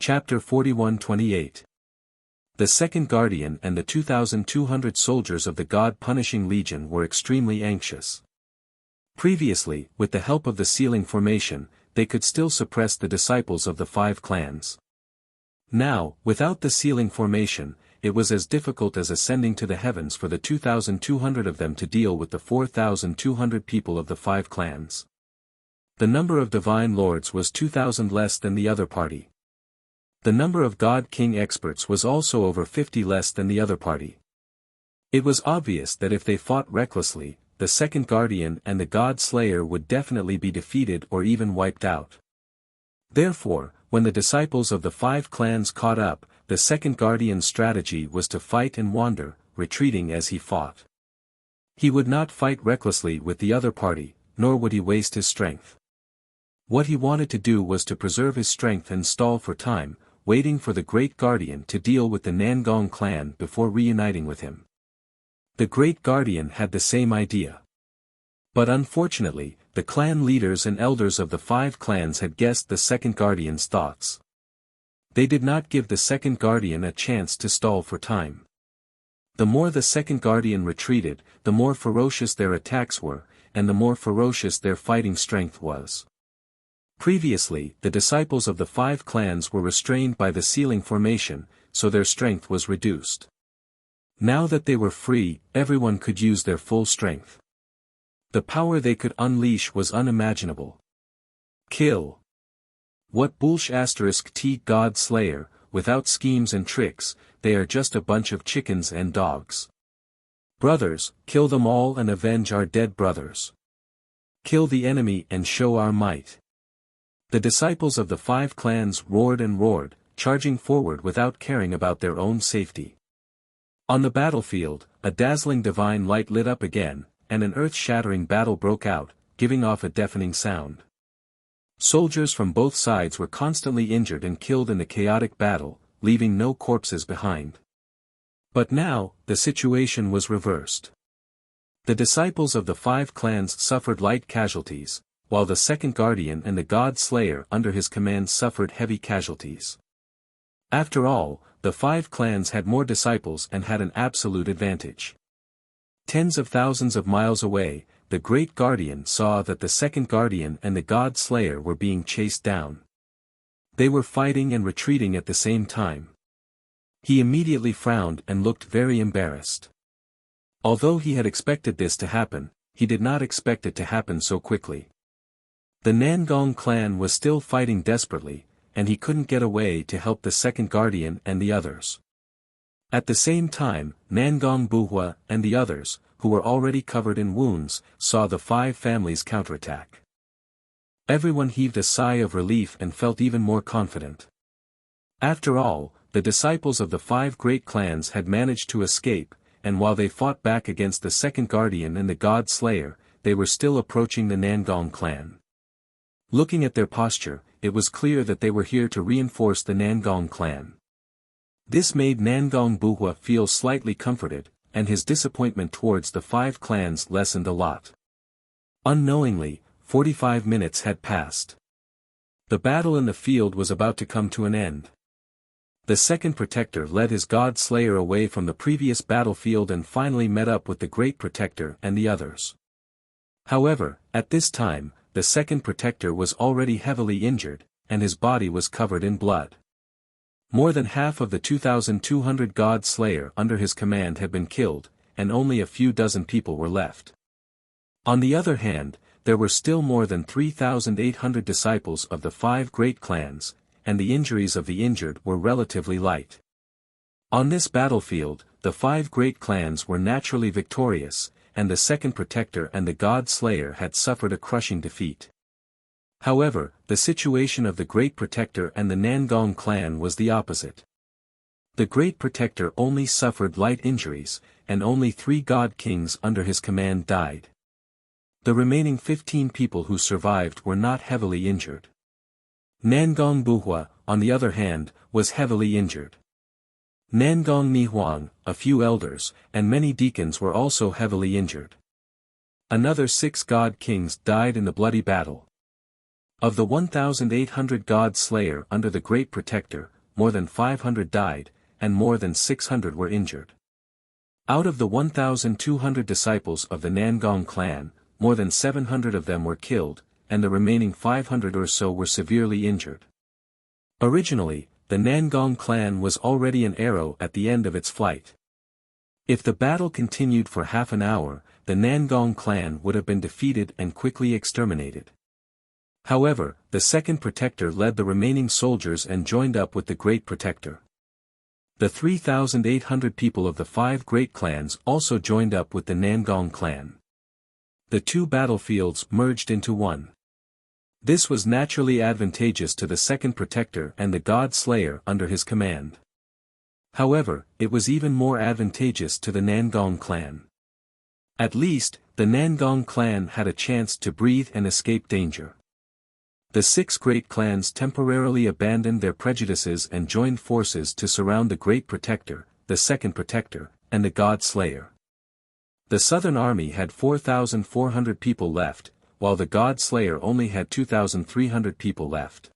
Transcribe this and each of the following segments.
Chapter 41-28. The second guardian and the 2,200 soldiers of the God-punishing legion were extremely anxious. Previously, with the help of the sealing formation, they could still suppress the disciples of the 5 clans. Now, without the sealing formation, it was as difficult as ascending to the heavens for the 2,200 of them to deal with the 4,200 people of the 5 clans. The number of divine lords was 2,000 less than the other party. The number of God King experts was also over 50 less than the other party. It was obvious that if they fought recklessly, the second guardian and the God Slayer would definitely be defeated or even wiped out. Therefore, when the disciples of the 5 clans caught up, the second guardian's strategy was to fight and wander, retreating as he fought. He would not fight recklessly with the other party, nor would he waste his strength. What he wanted to do was to preserve his strength and stall for time, waiting for the Great Guardian to deal with the Nangong clan before reuniting with him. The Great Guardian had the same idea. But unfortunately, the clan leaders and elders of the 5 clans had guessed the second guardian's thoughts. They did not give the second guardian a chance to stall for time. The more the second guardian retreated, the more ferocious their attacks were, and the more ferocious their fighting strength was. Previously, the disciples of the 5 clans were restrained by the sealing formation, so their strength was reduced. Now that they were free, everyone could use their full strength. The power they could unleash was unimaginable. Kill. What bullsh** T God Slayer, without schemes and tricks, they are just a bunch of chickens and dogs. Brothers, kill them all and avenge our dead brothers. Kill the enemy and show our might. The disciples of the 5 clans roared and roared, charging forward without caring about their own safety. On the battlefield, a dazzling divine light lit up again, and an earth-shattering battle broke out, giving off a deafening sound. Soldiers from both sides were constantly injured and killed in the chaotic battle, leaving no corpses behind. But now, the situation was reversed. The disciples of the 5 clans suffered light casualties, while the second guardian and the God Slayer under his command suffered heavy casualties. After all, the 5 clans had more disciples and had an absolute advantage. Tens of thousands of miles away, the Great Guardian saw that the second guardian and the God Slayer were being chased down. They were fighting and retreating at the same time. He immediately frowned and looked very embarrassed. Although he had expected this to happen, he did not expect it to happen so quickly. The Nangong clan was still fighting desperately, and he couldn't get away to help the second guardian and the others. At the same time, Nangong Buhua and the others, who were already covered in wounds, saw the 5 families counterattack. Everyone heaved a sigh of relief and felt even more confident. After all, the disciples of the 5 great clans had managed to escape, and while they fought back against the second guardian and the God Slayer, they were still approaching the Nangong clan. Looking at their posture, it was clear that they were here to reinforce the Nangong clan. This made Nangong Buhua feel slightly comforted, and his disappointment towards the 5 clans lessened a lot. Unknowingly, 45 minutes had passed. The battle in the field was about to come to an end. The second protector led his God Slayer away from the previous battlefield and finally met up with the Great Protector and the others. However, at this time, the second protector was already heavily injured, and his body was covered in blood. More than half of the 2,200 God Slayer under his command had been killed, and only a few dozen people were left. On the other hand, there were still more than 3,800 disciples of the 5 great clans, and the injuries of the injured were relatively light. On this battlefield, the 5 great clans were naturally victorious, and the second protector and the God Slayer had suffered a crushing defeat. However, the situation of the Great Protector and the Nangong clan was the opposite. The Great Protector only suffered light injuries, and only 3 God Kings under his command died. The remaining 15 people who survived were not heavily injured. Nangong Buhua, on the other hand, was heavily injured. Nangong Nihuang, a few elders, and many deacons were also heavily injured. Another 6 God Kings died in the bloody battle. Of the 1,800 God Slayer under the Great Protector, more than 500 died, and more than 600 were injured. Out of the 1,200 disciples of the Nangong clan, more than 700 of them were killed, and the remaining 500 or so were severely injured. Originally, the Nangong clan was already an arrow at the end of its flight. If the battle continued for half an hour, the Nangong clan would have been defeated and quickly exterminated. However, the second protector led the remaining soldiers and joined up with the great protector. The 3,800 people of the 5 great clans also joined up with the Nangong clan. The two battlefields merged into one. This was naturally advantageous to the second protector and the God Slayer under his command. However, it was even more advantageous to the Nangong clan. At least, the Nangong clan had a chance to breathe and escape danger. The 6 great clans temporarily abandoned their prejudices and joined forces to surround the great protector, the second protector, and the God Slayer. The southern army had 4,400 people left, while the God Slayer only had 2,300 people left.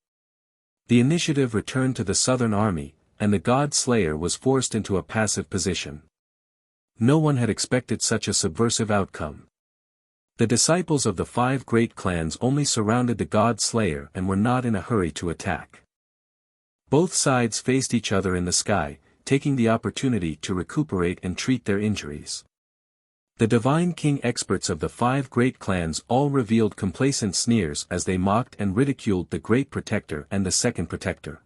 The initiative returned to the southern army, and the God Slayer was forced into a passive position. No one had expected such a subversive outcome. The disciples of the 5 great clans only surrounded the God Slayer and were not in a hurry to attack. Both sides faced each other in the sky, taking the opportunity to recuperate and treat their injuries. The Divine King experts of the 5 great clans all revealed complacent sneers as they mocked and ridiculed the great protector and the second protector.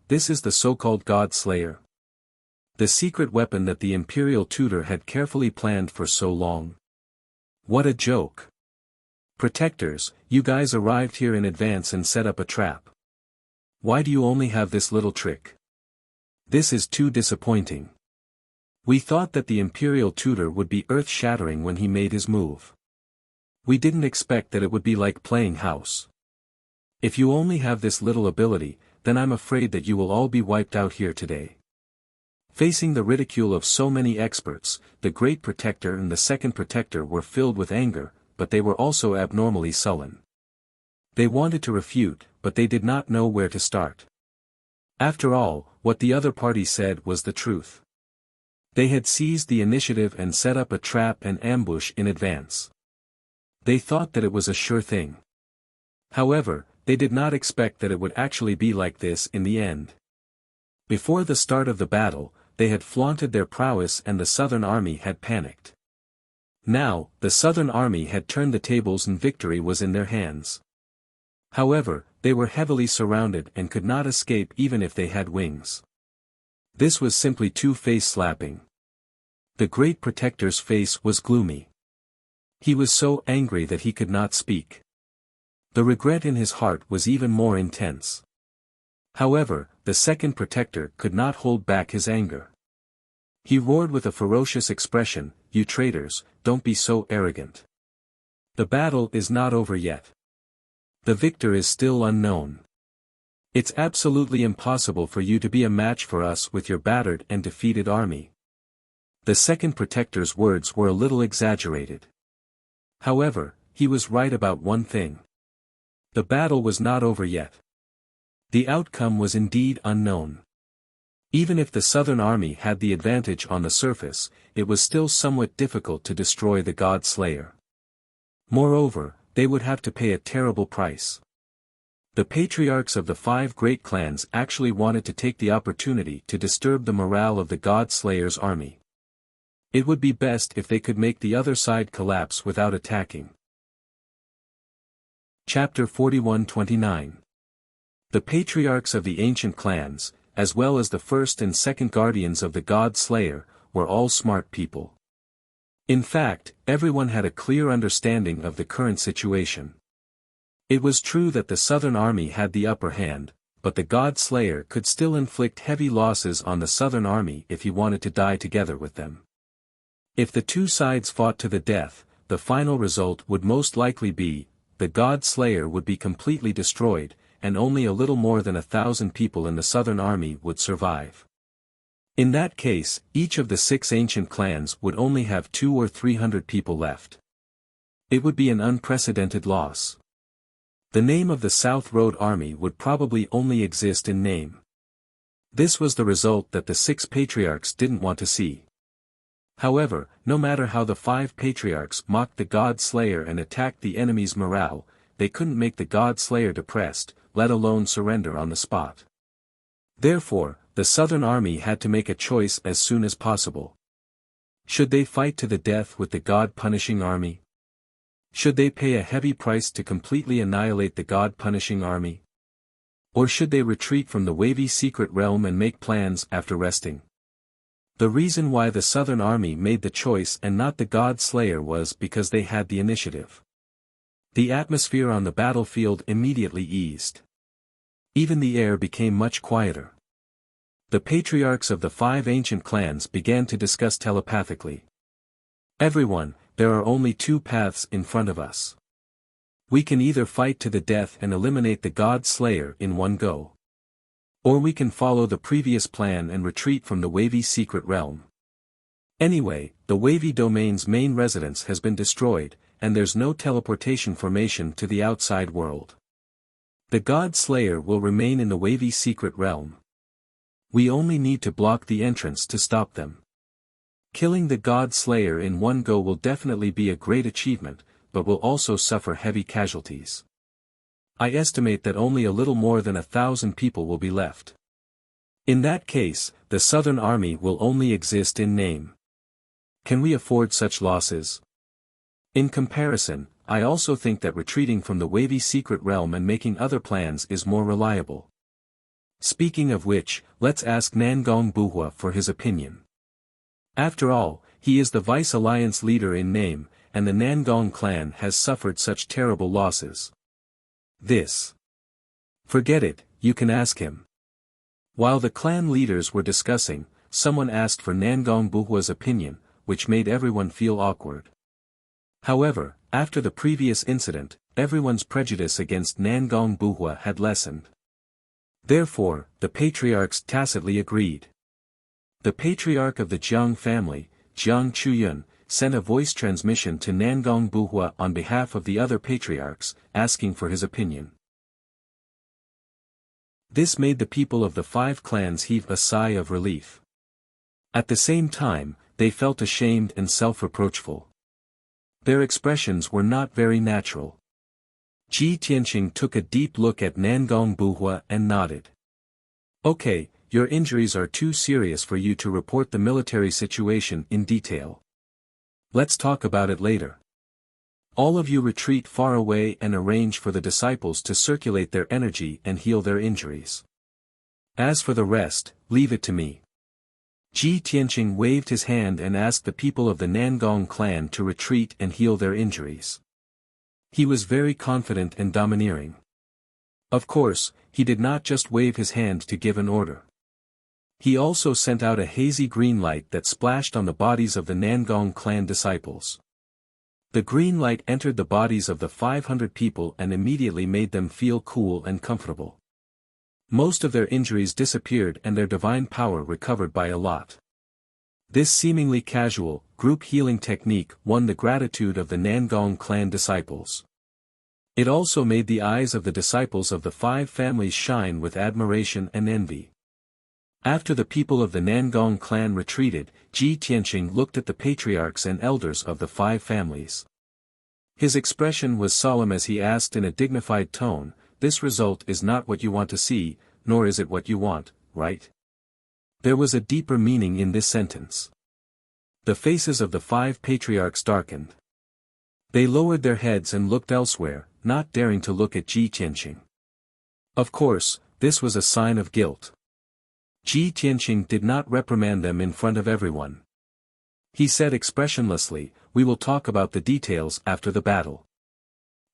This is the so-called God Slayer. The secret weapon that the imperial tutor had carefully planned for so long. What a joke. Protectors, you guys arrived here in advance and set up a trap. Why do you only have this little trick? This is too disappointing. We thought that the imperial tutor would be earth-shattering when he made his move. We didn't expect that it would be like playing house. If you only have this little ability, then I'm afraid that you will all be wiped out here today. Facing the ridicule of so many experts, the great protector and the second protector were filled with anger, but they were also abnormally sullen. They wanted to refute, but they did not know where to start. After all, what the other party said was the truth. They had seized the initiative and set up a trap and ambush in advance. They thought that it was a sure thing. However, they did not expect that it would actually be like this in the end. Before the start of the battle, they had flaunted their prowess and the southern army had panicked. Now, the southern army had turned the tables and victory was in their hands. However, they were heavily surrounded and could not escape even if they had wings. This was simply too face-slapping. The great protector's face was gloomy. He was so angry that he could not speak. The regret in his heart was even more intense. However, the second protector could not hold back his anger. He roared with a ferocious expression, "You traitors, don't be so arrogant. The battle is not over yet. The victor is still unknown. It's absolutely impossible for you to be a match for us with your battered and defeated army." The second protector's words were a little exaggerated. However, he was right about one thing. The battle was not over yet. The outcome was indeed unknown. Even if the southern army had the advantage on the surface, it was still somewhat difficult to destroy the God Slayer. Moreover, they would have to pay a terrible price. The patriarchs of the 5 great clans actually wanted to take the opportunity to disturb the morale of the God Slayer's army. It would be best if they could make the other side collapse without attacking. Chapter 41-29. The patriarchs of the ancient clans, as well as the first and second guardians of the God Slayer, were all smart people. In fact, everyone had a clear understanding of the current situation. It was true that the southern army had the upper hand, but the God Slayer could still inflict heavy losses on the southern army if he wanted to die together with them. If the two sides fought to the death, the final result would most likely be, the God Slayer would be completely destroyed, and only a little more than 1,000 people in the southern army would survive. In that case, each of the 6 ancient clans would only have 200 or 300 people left. It would be an unprecedented loss. The name of the South Road Army would probably only exist in name. This was the result that the 6 patriarchs didn't want to see. However, no matter how the 5 patriarchs mocked the God Slayer and attacked the enemy's morale, they couldn't make the God Slayer depressed, let alone surrender on the spot. Therefore, the Southern Army had to make a choice as soon as possible. Should they fight to the death with the God-punishing army? Should they pay a heavy price to completely annihilate the God-punishing army? Or should they retreat from the wavy secret realm and make plans after resting? The reason why the Southern Army made the choice and not the God Slayer was because they had the initiative. The atmosphere on the battlefield immediately eased. Even the air became much quieter. The patriarchs of the 5 ancient clans began to discuss telepathically. Everyone, there are only 2 paths in front of us. We can either fight to the death and eliminate the God Slayer in one go. Or we can follow the previous plan and retreat from the wavy secret realm. Anyway, the wavy domain's main residence has been destroyed, and there's no teleportation formation to the outside world. The God Slayer will remain in the wavy secret realm. We only need to block the entrance to stop them. Killing the God Slayer in one go will definitely be a great achievement, but will also suffer heavy casualties. I estimate that only a little more than 1,000 people will be left. In that case, the Southern Army will only exist in name. Can we afford such losses? In comparison, I also think that retreating from the wavy secret realm and making other plans is more reliable. Speaking of which, let's ask Nangong Buhua for his opinion. After all, he is the Vice Alliance leader in name, and the Nangong clan has suffered such terrible losses. Forget it, you can ask him. While the clan leaders were discussing, someone asked for Nangong Buhua's opinion, which made everyone feel awkward. However, after the previous incident, everyone's prejudice against Nangong Buhua had lessened. Therefore, the patriarchs tacitly agreed. The patriarch of the Jiang family, Jiang Chuyun, sent a voice transmission to Nangong Buhua on behalf of the other patriarchs, asking for his opinion. This made the people of the 5 clans heave a sigh of relief. At the same time, they felt ashamed and self-reproachful. Their expressions were not very natural. Ji Tianqing took a deep look at Nangong Buhua and nodded. Okay, your injuries are too serious for you to report the military situation in detail. Let's talk about it later. All of you retreat far away and arrange for the disciples to circulate their energy and heal their injuries. As for the rest, leave it to me. Ji Tianqing waved his hand and asked the people of the Nangong clan to retreat and heal their injuries. He was very confident and domineering. Of course, he did not just wave his hand to give an order. He also sent out a hazy green light that splashed on the bodies of the Nangong clan disciples. The green light entered the bodies of the 500 people and immediately made them feel cool and comfortable. Most of their injuries disappeared and their divine power recovered by a lot. This seemingly casual, group healing technique won the gratitude of the Nangong clan disciples. It also made the eyes of the disciples of the 5 families shine with admiration and envy. After the people of the Nangong clan retreated, Ji Tianqing looked at the patriarchs and elders of the 5 families. His expression was solemn as he asked in a dignified tone, "This result is not what you want to see, nor is it what you want, right?" There was a deeper meaning in this sentence. The faces of the 5 patriarchs darkened. They lowered their heads and looked elsewhere, not daring to look at Ji Tianqing. Of course, this was a sign of guilt. Ji Tianqing did not reprimand them in front of everyone. He said expressionlessly, "We will talk about the details after the battle.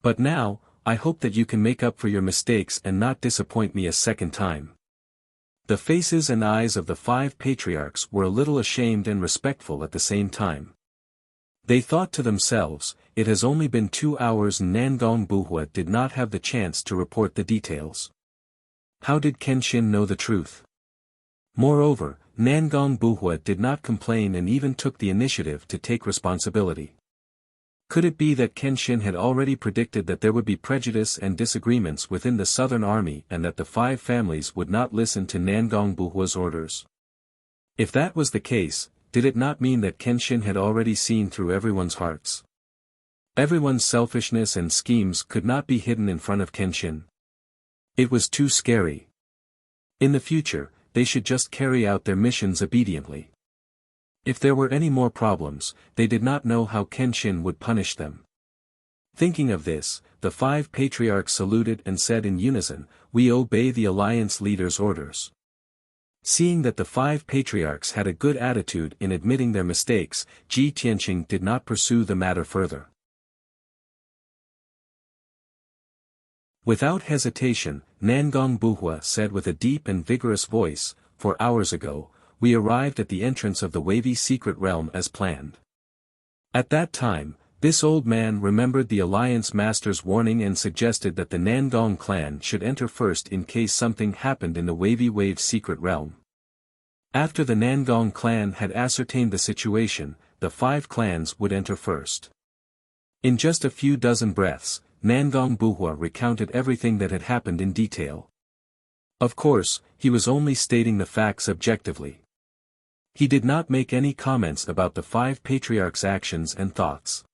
But now, I hope that you can make up for your mistakes and not disappoint me a second time." The faces and eyes of the 5 patriarchs were a little ashamed and respectful at the same time. They thought to themselves, it has only been 2 hours and Nangong Buhua did not have the chance to report the details. How did Kenshin know the truth? Moreover, Nangong Buhua did not complain and even took the initiative to take responsibility. Could it be that Kenshin had already predicted that there would be prejudice and disagreements within the Southern Army and that the 5 families would not listen to Nangong Buhua's orders? If that was the case, did it not mean that Kenshin had already seen through everyone's hearts? Everyone's selfishness and schemes could not be hidden in front of Kenshin. It was too scary. In the future, they should just carry out their missions obediently. If there were any more problems, they did not know how Kenshin would punish them. Thinking of this, the 5 patriarchs saluted and said in unison, "We obey the alliance leader's orders." Seeing that the 5 patriarchs had a good attitude in admitting their mistakes, Ji Tianqing did not pursue the matter further. Without hesitation, Nangong Buhua said with a deep and vigorous voice, "4 hours ago, we arrived at the entrance of the wavy secret realm as planned." At that time, this old man remembered the Alliance Master's warning and suggested that the Nangong clan should enter first in case something happened in the wavy wave secret realm. After the Nangong clan had ascertained the situation, the 5 clans would enter first. In just a few dozen breaths, Nangong Buhua recounted everything that had happened in detail. Of course, he was only stating the facts objectively. He did not make any comments about the 5 patriarchs' actions and thoughts.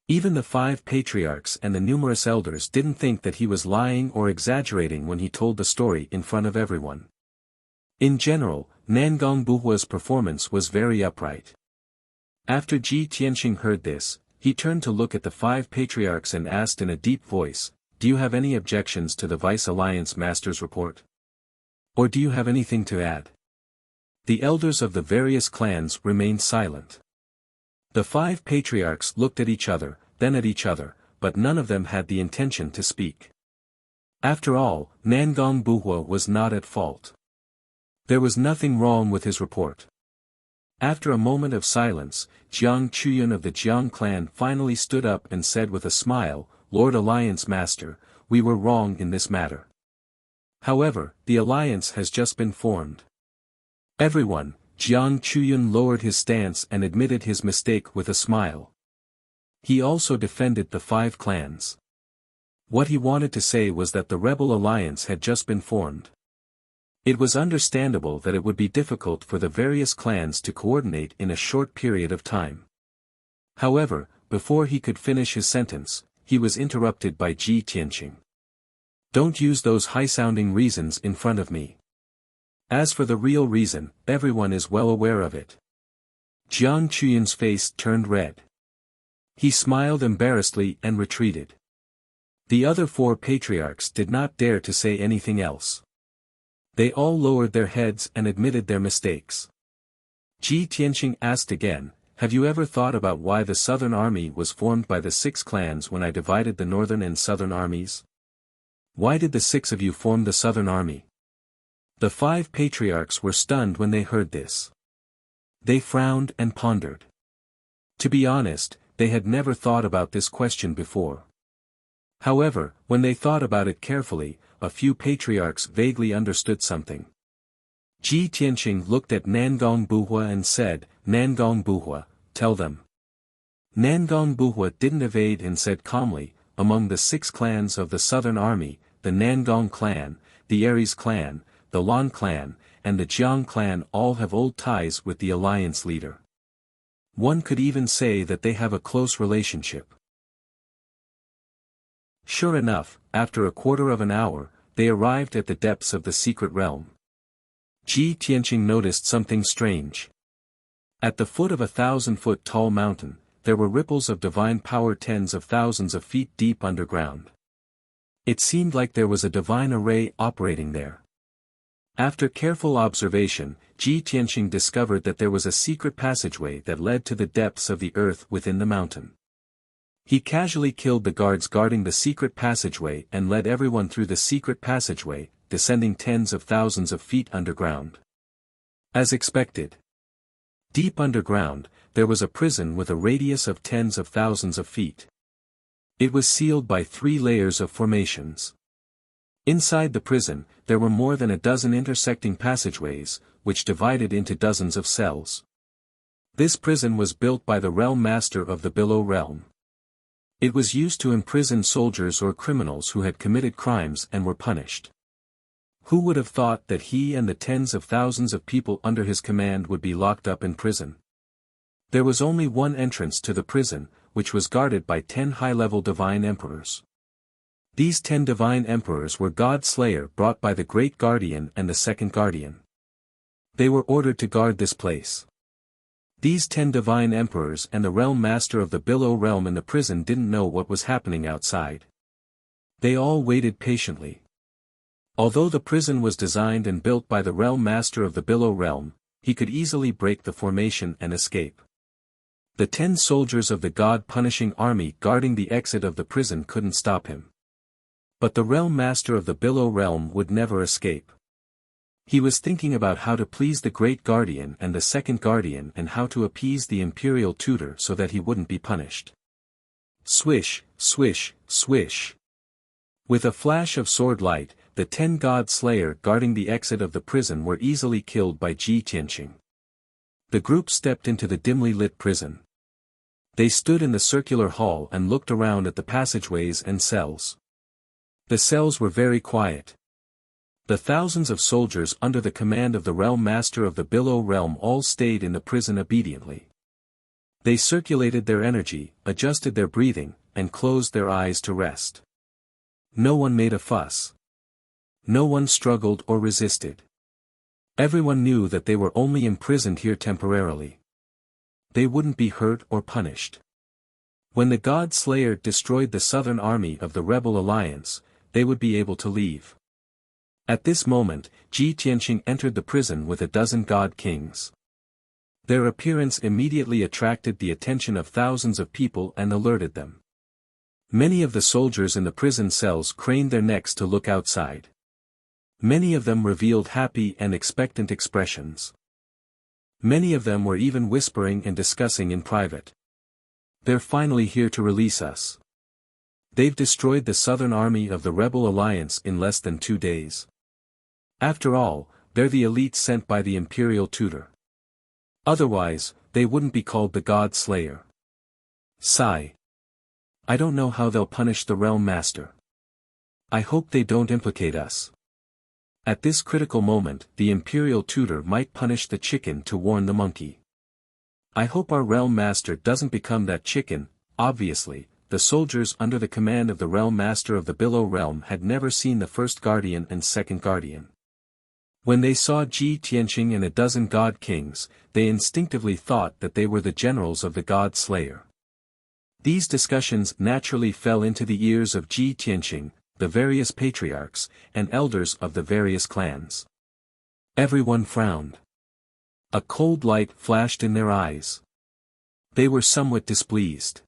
Even the 5 patriarchs and the numerous elders didn't think that he was lying or exaggerating when he told the story in front of everyone. In general, Nangong Buhua's performance was very upright. After Ji Tianqing heard this, he turned to look at the 5 patriarchs and asked in a deep voice, "Do you have any objections to the Vice Alliance Master's report? Or do you have anything to add?" The elders of the various clans remained silent. The 5 patriarchs looked at each other, then at each other, but none of them had the intention to speak. After all, Nangong Buhua was not at fault. There was nothing wrong with his report. After a moment of silence, Jiang Chuyun of the Jiang clan finally stood up and said with a smile, "Lord Alliance Master, we were wrong in this matter. However, the alliance has just been formed." Everyone, Jiang Chuyun lowered his stance and admitted his mistake with a smile. He also defended the 5 clans. What he wanted to say was that the rebel alliance had just been formed. It was understandable that it would be difficult for the various clans to coordinate in a short period of time. However, before he could finish his sentence, he was interrupted by Ji Tianqing. "Don't use those high-sounding reasons in front of me. As for the real reason, everyone is well aware of it." Jiang Chuyun's face turned red. He smiled embarrassedly and retreated. The other 4 patriarchs did not dare to say anything else. They all lowered their heads and admitted their mistakes. Ji Tianqing asked again, "Have you ever thought about why the Southern Army was formed by the 6 clans when I divided the Northern and Southern armies? Why did the 6 of you form the Southern Army?" The 5 patriarchs were stunned when they heard this. They frowned and pondered. To be honest, they had never thought about this question before. However, when they thought about it carefully, a few patriarchs vaguely understood something. Ji Tianqing looked at Nangong Buhua and said, "Nangong Buhua, tell them." Nangong Buhua didn't evade and said calmly, "Among the 6 clans of the Southern Army, the Nangong clan, the Aries clan, the Lan clan, and the Jiang clan all have old ties with the alliance leader. One could even say that they have a close relationship." Sure enough, after a quarter of an hour, they arrived at the depths of the secret realm. Ji Tianqing noticed something strange. At the foot of a 1,000-foot-tall mountain, there were ripples of divine power tens of thousands of feet deep underground. It seemed like there was a divine array operating there. After careful observation, Ji Tianqing discovered that there was a secret passageway that led to the depths of the earth within the mountain. He casually killed the guards guarding the secret passageway and led everyone through the secret passageway, descending tens of thousands of feet underground. As expected. Deep underground, there was a prison with a radius of tens of thousands of feet. It was sealed by 3 layers of formations. Inside the prison, there were more than a dozen intersecting passageways, which divided into dozens of cells. This prison was built by the realm master of the Below realm. It was used to imprison soldiers or criminals who had committed crimes and were punished. Who would have thought that he and the tens of thousands of people under his command would be locked up in prison? There was only one entrance to the prison, which was guarded by 10 high-level divine emperors. These 10 divine emperors were God Slayer brought by the Great Guardian and the Second Guardian. They were ordered to guard this place. These 10 divine emperors and the realm master of the Below Realm in the prison didn't know what was happening outside. They all waited patiently. Although the prison was designed and built by the realm master of the Below Realm, he could easily break the formation and escape. The 10 soldiers of the God-punishing army guarding the exit of the prison couldn't stop him. But the realm master of the Below Realm would never escape. He was thinking about how to please the Great Guardian and the Second Guardian and how to appease the Imperial Tutor so that he wouldn't be punished. Swish, swish, swish. With a flash of sword light, the 10 God Slayer guarding the exit of the prison were easily killed by Ji Tianqing. The group stepped into the dimly lit prison. They stood in the circular hall and looked around at the passageways and cells. The cells were very quiet. The thousands of soldiers under the command of the realm master of the Below Realm all stayed in the prison obediently. They circulated their energy, adjusted their breathing, and closed their eyes to rest. No one made a fuss. No one struggled or resisted. Everyone knew that they were only imprisoned here temporarily. They wouldn't be hurt or punished. When the God Slayer destroyed the southern army of the Rebel Alliance, they would be able to leave. At this moment, Ji Tianqing entered the prison with a dozen God Kings. Their appearance immediately attracted the attention of thousands of people and alerted them. Many of the soldiers in the prison cells craned their necks to look outside. Many of them revealed happy and expectant expressions. Many of them were even whispering and discussing in private. They're finally here to release us. They've destroyed the southern army of the Rebel Alliance in less than 2 days. After all, they're the elite sent by the Imperial Tutor. Otherwise, they wouldn't be called the God Slayer. Sigh. I don't know how they'll punish the Realm Master. I hope they don't implicate us. At this critical moment, the Imperial Tutor might punish the chicken to warn the monkey. I hope our Realm Master doesn't become that chicken. Obviously, the soldiers under the command of the Realm Master of the Below Realm had never seen the First Guardian and Second Guardian. When they saw Ji Tianqing and a dozen God Kings, they instinctively thought that they were the generals of the God Slayer. These discussions naturally fell into the ears of Ji Tianqing, the various patriarchs, and elders of the various clans. Everyone frowned. A cold light flashed in their eyes. They were somewhat displeased.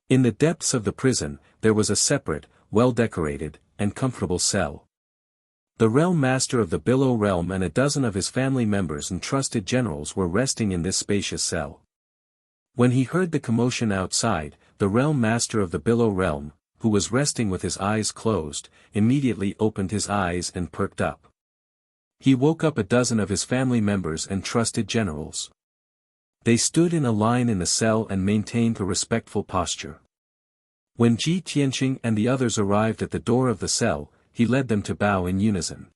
In the depths of the prison, there was a separate, well-decorated, and comfortable cell. The Realm Master of the Below Realm and a dozen of his family members and trusted generals were resting in this spacious cell. When he heard the commotion outside, the Realm Master of the Below Realm, who was resting with his eyes closed, immediately opened his eyes and perked up. He woke up a dozen of his family members and trusted generals. They stood in a line in the cell and maintained a respectful posture. When Ji Tianqing and the others arrived at the door of the cell, he led them to bow in unison.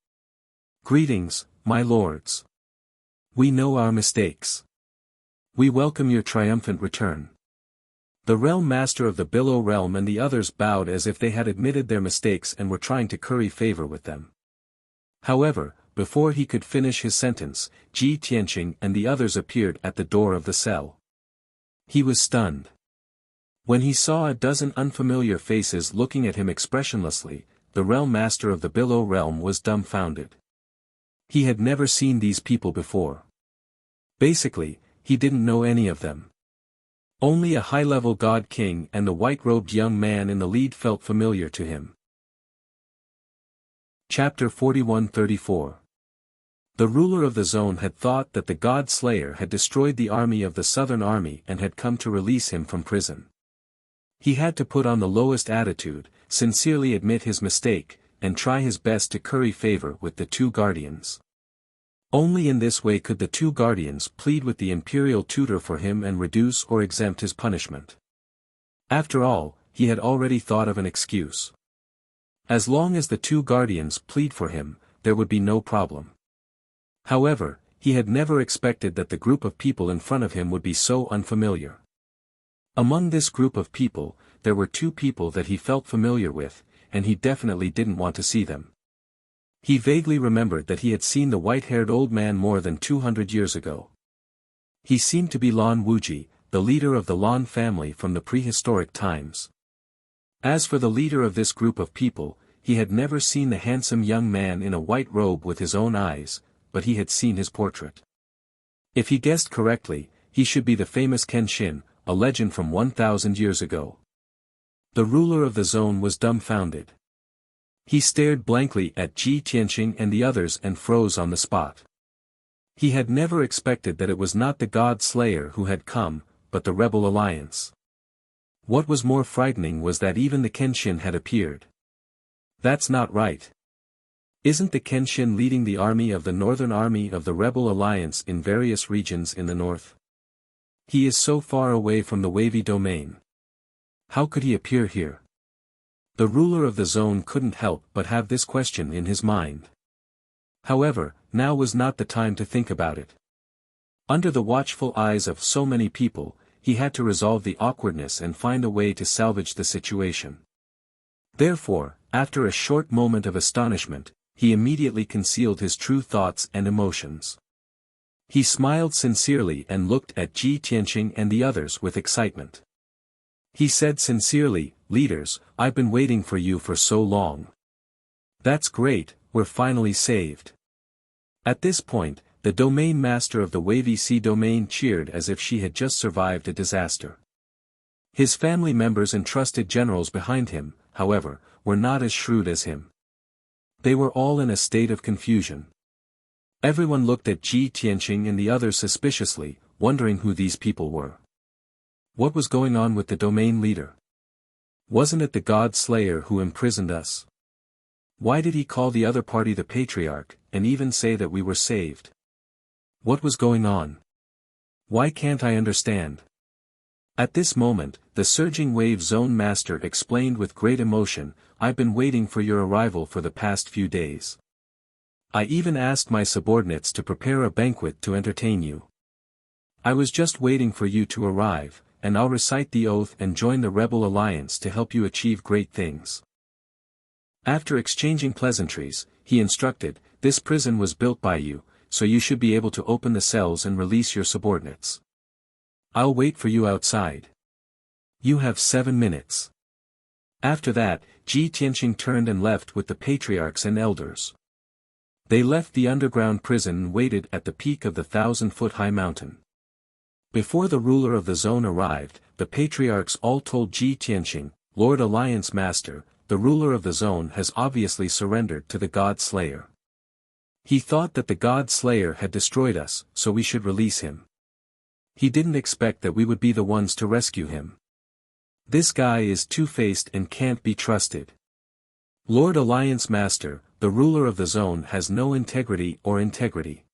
Greetings, my lords. We know our mistakes. We welcome your triumphant return. The Realm Master of the Below Realm and the others bowed as if they had admitted their mistakes and were trying to curry favor with them. However, before he could finish his sentence, Ji Tianqing and the others appeared at the door of the cell. He was stunned. When he saw a dozen unfamiliar faces looking at him expressionlessly, the Realm Master of the Below Realm was dumbfounded. He had never seen these people before. Basically, he didn't know any of them. Only a high-level God King and the white-robed young man in the lead felt familiar to him. Chapter 41-34. The ruler of the zone had thought that the God Slayer had destroyed the army of the Southern Army and had come to release him from prison. He had to put on the lowest attitude, sincerely admit his mistake, and try his best to curry favor with the 2 guardians. Only in this way could the 2 guardians plead with the Imperial Tutor for him and reduce or exempt his punishment. After all, he had already thought of an excuse. As long as the two guardians plead for him, there would be no problem. However, he had never expected that the group of people in front of him would be so unfamiliar. Among this group of people, there were two people that he felt familiar with, and he definitely didn't want to see them. He vaguely remembered that he had seen the white-haired old man more than 200 years ago. He seemed to be Lan Wuji, the leader of the Lan family from the prehistoric times. As for the leader of this group of people, he had never seen the handsome young man in a white robe with his own eyes, but he had seen his portrait. If he guessed correctly, he should be the famous Kenshin, a legend from 1,000 years ago. The ruler of the zone was dumbfounded. He stared blankly at Ji Tianqing and the others and froze on the spot. He had never expected that it was not the God Slayer who had come, but the Rebel Alliance. What was more frightening was that even the Kenshin had appeared. That's not right. Isn't the Kenshin leading the army of the Northern Army of the Rebel Alliance in various regions in the north? He is so far away from the wavy domain. How could he appear here? The ruler of the zone couldn't help but have this question in his mind. However, now was not the time to think about it. Under the watchful eyes of so many people, he had to resolve the awkwardness and find a way to salvage the situation. Therefore, after a short moment of astonishment, he immediately concealed his true thoughts and emotions. He smiled sincerely and looked at Ji Tianqing and the others with excitement. He said sincerely, "Leaders, I've been waiting for you for so long. That's great, we're finally saved." At this point, the domain master of the Wavy Sea domain cheered as if she had just survived a disaster. His family members and trusted generals behind him, however, were not as shrewd as him. They were all in a state of confusion. Everyone looked at Ji Tianqing and the others suspiciously, wondering who these people were. What was going on with the domain leader? Wasn't it the God Slayer who imprisoned us? Why did he call the other party the Patriarch, and even say that we were saved? What was going on? Why can't I understand? At this moment, the Surging Wave Zone Master explained with great emotion, "I've been waiting for your arrival for the past few days. I even asked my subordinates to prepare a banquet to entertain you. I was just waiting for you to arrive, and I'll recite the oath and join the Rebel Alliance to help you achieve great things." After exchanging pleasantries, he instructed, "This prison was built by you, so you should be able to open the cells and release your subordinates. I'll wait for you outside. You have 7 minutes." After that, Ji Tianqing turned and left with the patriarchs and elders. They left the underground prison and waited at the peak of the 1,000-foot-high mountain. Before the ruler of the zone arrived, the patriarchs all told Ji Tianqing, "Lord Alliance Master, the ruler of the zone has obviously surrendered to the God Slayer. He thought that the God Slayer had destroyed us, so we should release him. He didn't expect that we would be the ones to rescue him. This guy is two-faced and can't be trusted. Lord Alliance Master, the ruler of the zone has no integrity.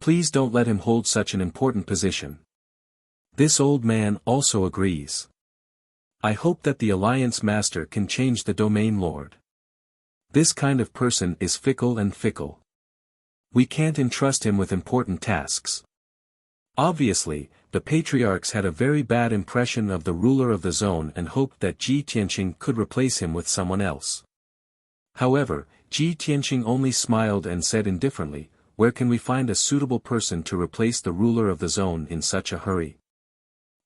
Please don't let him hold such an important position." This old man also agrees. "I hope that the Alliance Master can change the domain lord. This kind of person is fickle. We can't entrust him with important tasks." Obviously, the patriarchs had a very bad impression of the ruler of the zone and hoped that Ji Tianqing could replace him with someone else. However, Ji Tianqing only smiled and said indifferently, "Where can we find a suitable person to replace the ruler of the zone in such a hurry?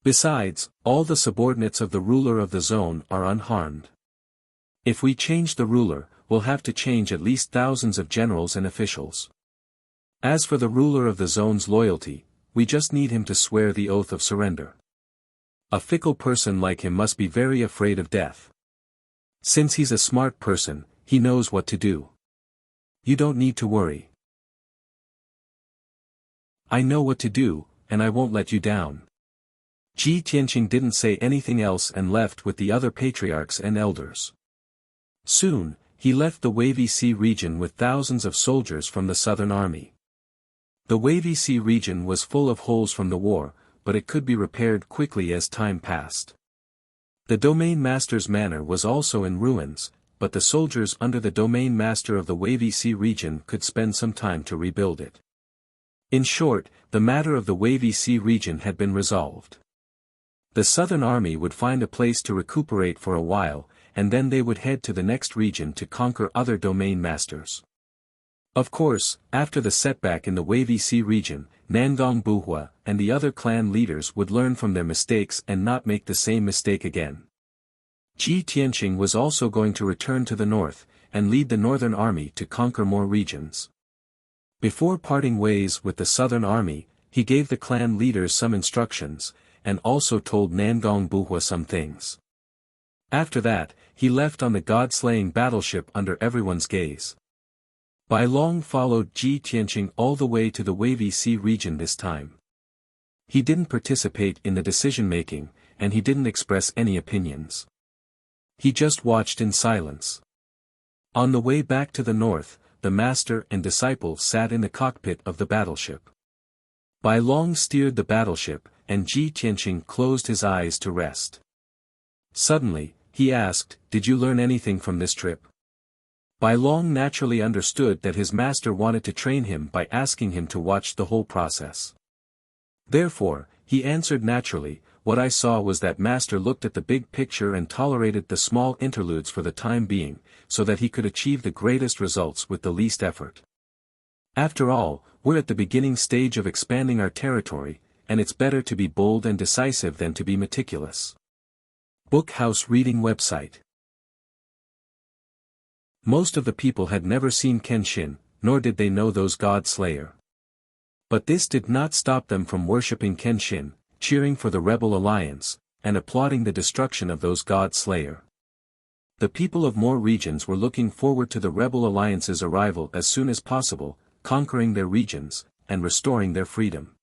Besides, all the subordinates of the ruler of the zone are unharmed. If we change the ruler, we'll have to change at least thousands of generals and officials. As for the ruler of the zone's loyalty, we just need him to swear the oath of surrender. A fickle person like him must be very afraid of death. Since he's a smart person, he knows what to do. You don't need to worry. I know what to do, and I won't let you down." Ji Tianqing didn't say anything else and left with the other patriarchs and elders. Soon, he left the Wavy Sea region with thousands of soldiers from the Southern Army. The Wavy Sea region was full of holes from the war, but it could be repaired quickly as time passed. The domain master's manor was also in ruins, but the soldiers under the domain master of the Wavy Sea region could spend some time to rebuild it. In short, the matter of the Wavy Sea region had been resolved. The Southern Army would find a place to recuperate for a while, and then they would head to the next region to conquer other domain masters. Of course, after the setback in the Wavy Sea region, Nangong Buhua and the other clan leaders would learn from their mistakes and not make the same mistake again. Ji Tianqing was also going to return to the north, and lead the Northern Army to conquer more regions. Before parting ways with the Southern Army, he gave the clan leaders some instructions, and also told Nangong Buhua some things. After that, he left on the god-slaying battleship under everyone's gaze. Bai Long followed Ji Tianqing all the way to the Wavy Sea region this time. He didn't participate in the decision-making, and he didn't express any opinions. He just watched in silence. On the way back to the north, the master and disciple sat in the cockpit of the battleship. Bai Long steered the battleship, and Ji Tianqing closed his eyes to rest. Suddenly, he asked, "Did you learn anything from this trip?" Bai Long naturally understood that his master wanted to train him by asking him to watch the whole process. Therefore, he answered naturally, "What I saw was that master looked at the big picture and tolerated the small interludes for the time being, so that he could achieve the greatest results with the least effort. After all, we're at the beginning stage of expanding our territory, and it's better to be bold and decisive than to be meticulous." Bookhouse Reading Website. Most of the people had never seen Kenshin, nor did they know those God Slayer. But this did not stop them from worshipping Kenshin, cheering for the rebel alliance, and applauding the destruction of those God Slayer. The people of more regions were looking forward to the rebel alliance's arrival as soon as possible, conquering their regions, and restoring their freedom.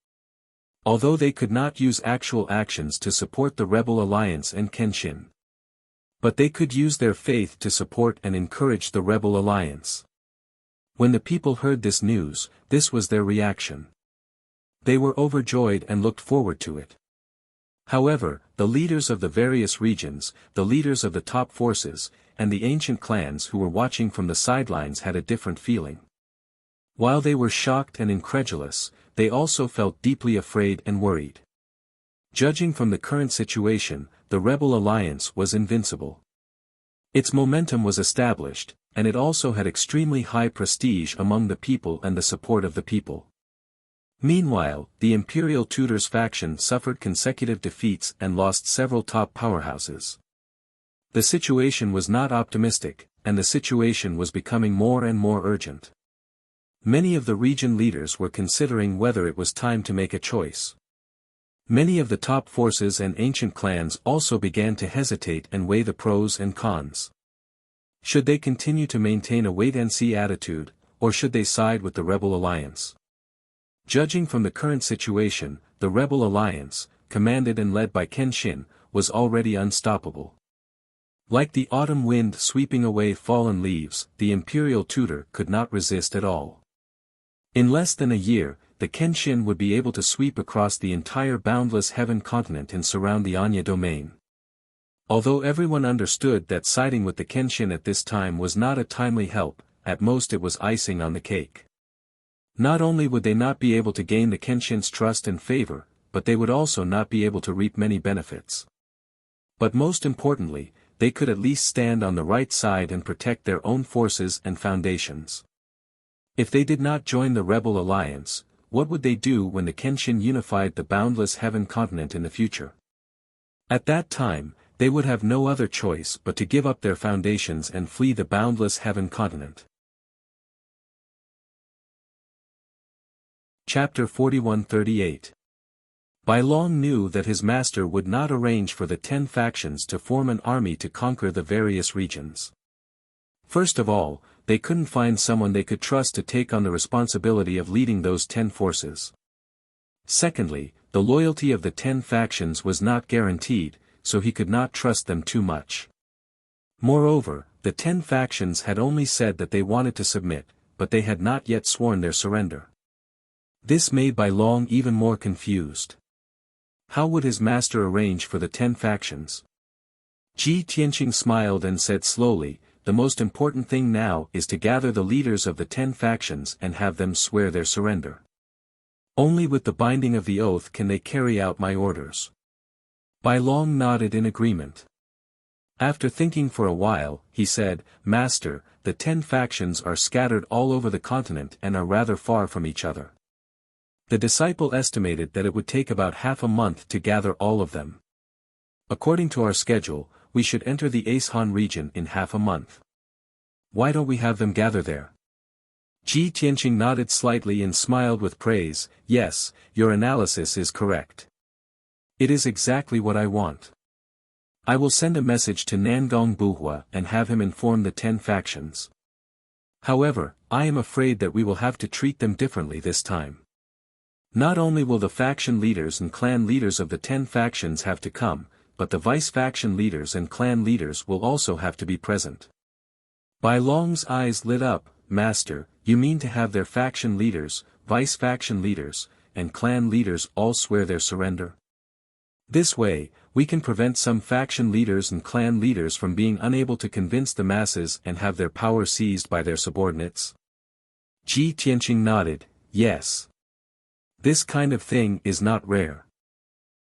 Although they could not use actual actions to support the rebel alliance and Kenshin. But they could use their faith to support and encourage the rebel alliance. When the people heard this news, this was their reaction. They were overjoyed and looked forward to it. However, the leaders of the various regions, the leaders of the top forces, and the ancient clans who were watching from the sidelines had a different feeling. While they were shocked and incredulous, they also felt deeply afraid and worried. Judging from the current situation, the rebel alliance was invincible. Its momentum was established, and it also had extremely high prestige among the people and the support of the people. Meanwhile, the Imperial Tutors faction suffered consecutive defeats and lost several top powerhouses. The situation was not optimistic, and the situation was becoming more and more urgent. Many of the region leaders were considering whether it was time to make a choice. Many of the top forces and ancient clans also began to hesitate and weigh the pros and cons. Should they continue to maintain a wait-and-see attitude, or should they side with the rebel alliance? Judging from the current situation, the rebel alliance, commanded and led by Kenshin, was already unstoppable. Like the autumn wind sweeping away fallen leaves, the Imperial Tutor could not resist at all. In less than a year, the Kenshin would be able to sweep across the entire boundless heaven continent and surround the Anya domain. Although everyone understood that siding with the Kenshin at this time was not a timely help, at most it was icing on the cake. Not only would they not be able to gain the Kenshin's trust and favor, but they would also not be able to reap many benefits. But most importantly, they could at least stand on the right side and protect their own forces and foundations. If they did not join the rebel alliance, what would they do when the Kenshin unified the boundless heaven continent in the future? At that time, they would have no other choice but to give up their foundations and flee the boundless heaven continent. Chapter 41-38. Bai Long knew that his master would not arrange for the 10 factions to form an army to conquer the various regions. First of all, they couldn't find someone they could trust to take on the responsibility of leading those 10 forces. Secondly, the loyalty of the 10 factions was not guaranteed, so he could not trust them too much. Moreover, the 10 factions had only said that they wanted to submit, but they had not yet sworn their surrender. This made Bai Long even more confused. How would his master arrange for the 10 factions? Ji Tianqing smiled and said slowly, "The most important thing now is to gather the leaders of the 10 factions and have them swear their surrender. Only with the binding of the oath can they carry out my orders." Bai Long nodded in agreement. After thinking for a while, he said, "Master, the 10 factions are scattered all over the continent and are rather far from each other. The disciple estimated that it would take about half a month to gather all of them. According to our schedule, we should enter the Acehan region in half a month. Why don't we have them gather there?" Ji Tianqing nodded slightly and smiled with praise. "Yes, your analysis is correct. It is exactly what I want. I will send a message to Nangong Buhua and have him inform the 10 factions. However, I am afraid that we will have to treat them differently this time. Not only will the faction leaders and clan leaders of the 10 factions have to come, but the vice-faction leaders and clan leaders will also have to be present." Bai Long's eyes lit up. "Master, you mean to have their faction leaders, vice-faction leaders, and clan leaders all swear their surrender? This way, we can prevent some faction leaders and clan leaders from being unable to convince the masses and have their power seized by their subordinates?" Ji Tianqing nodded, "Yes. This kind of thing is not rare.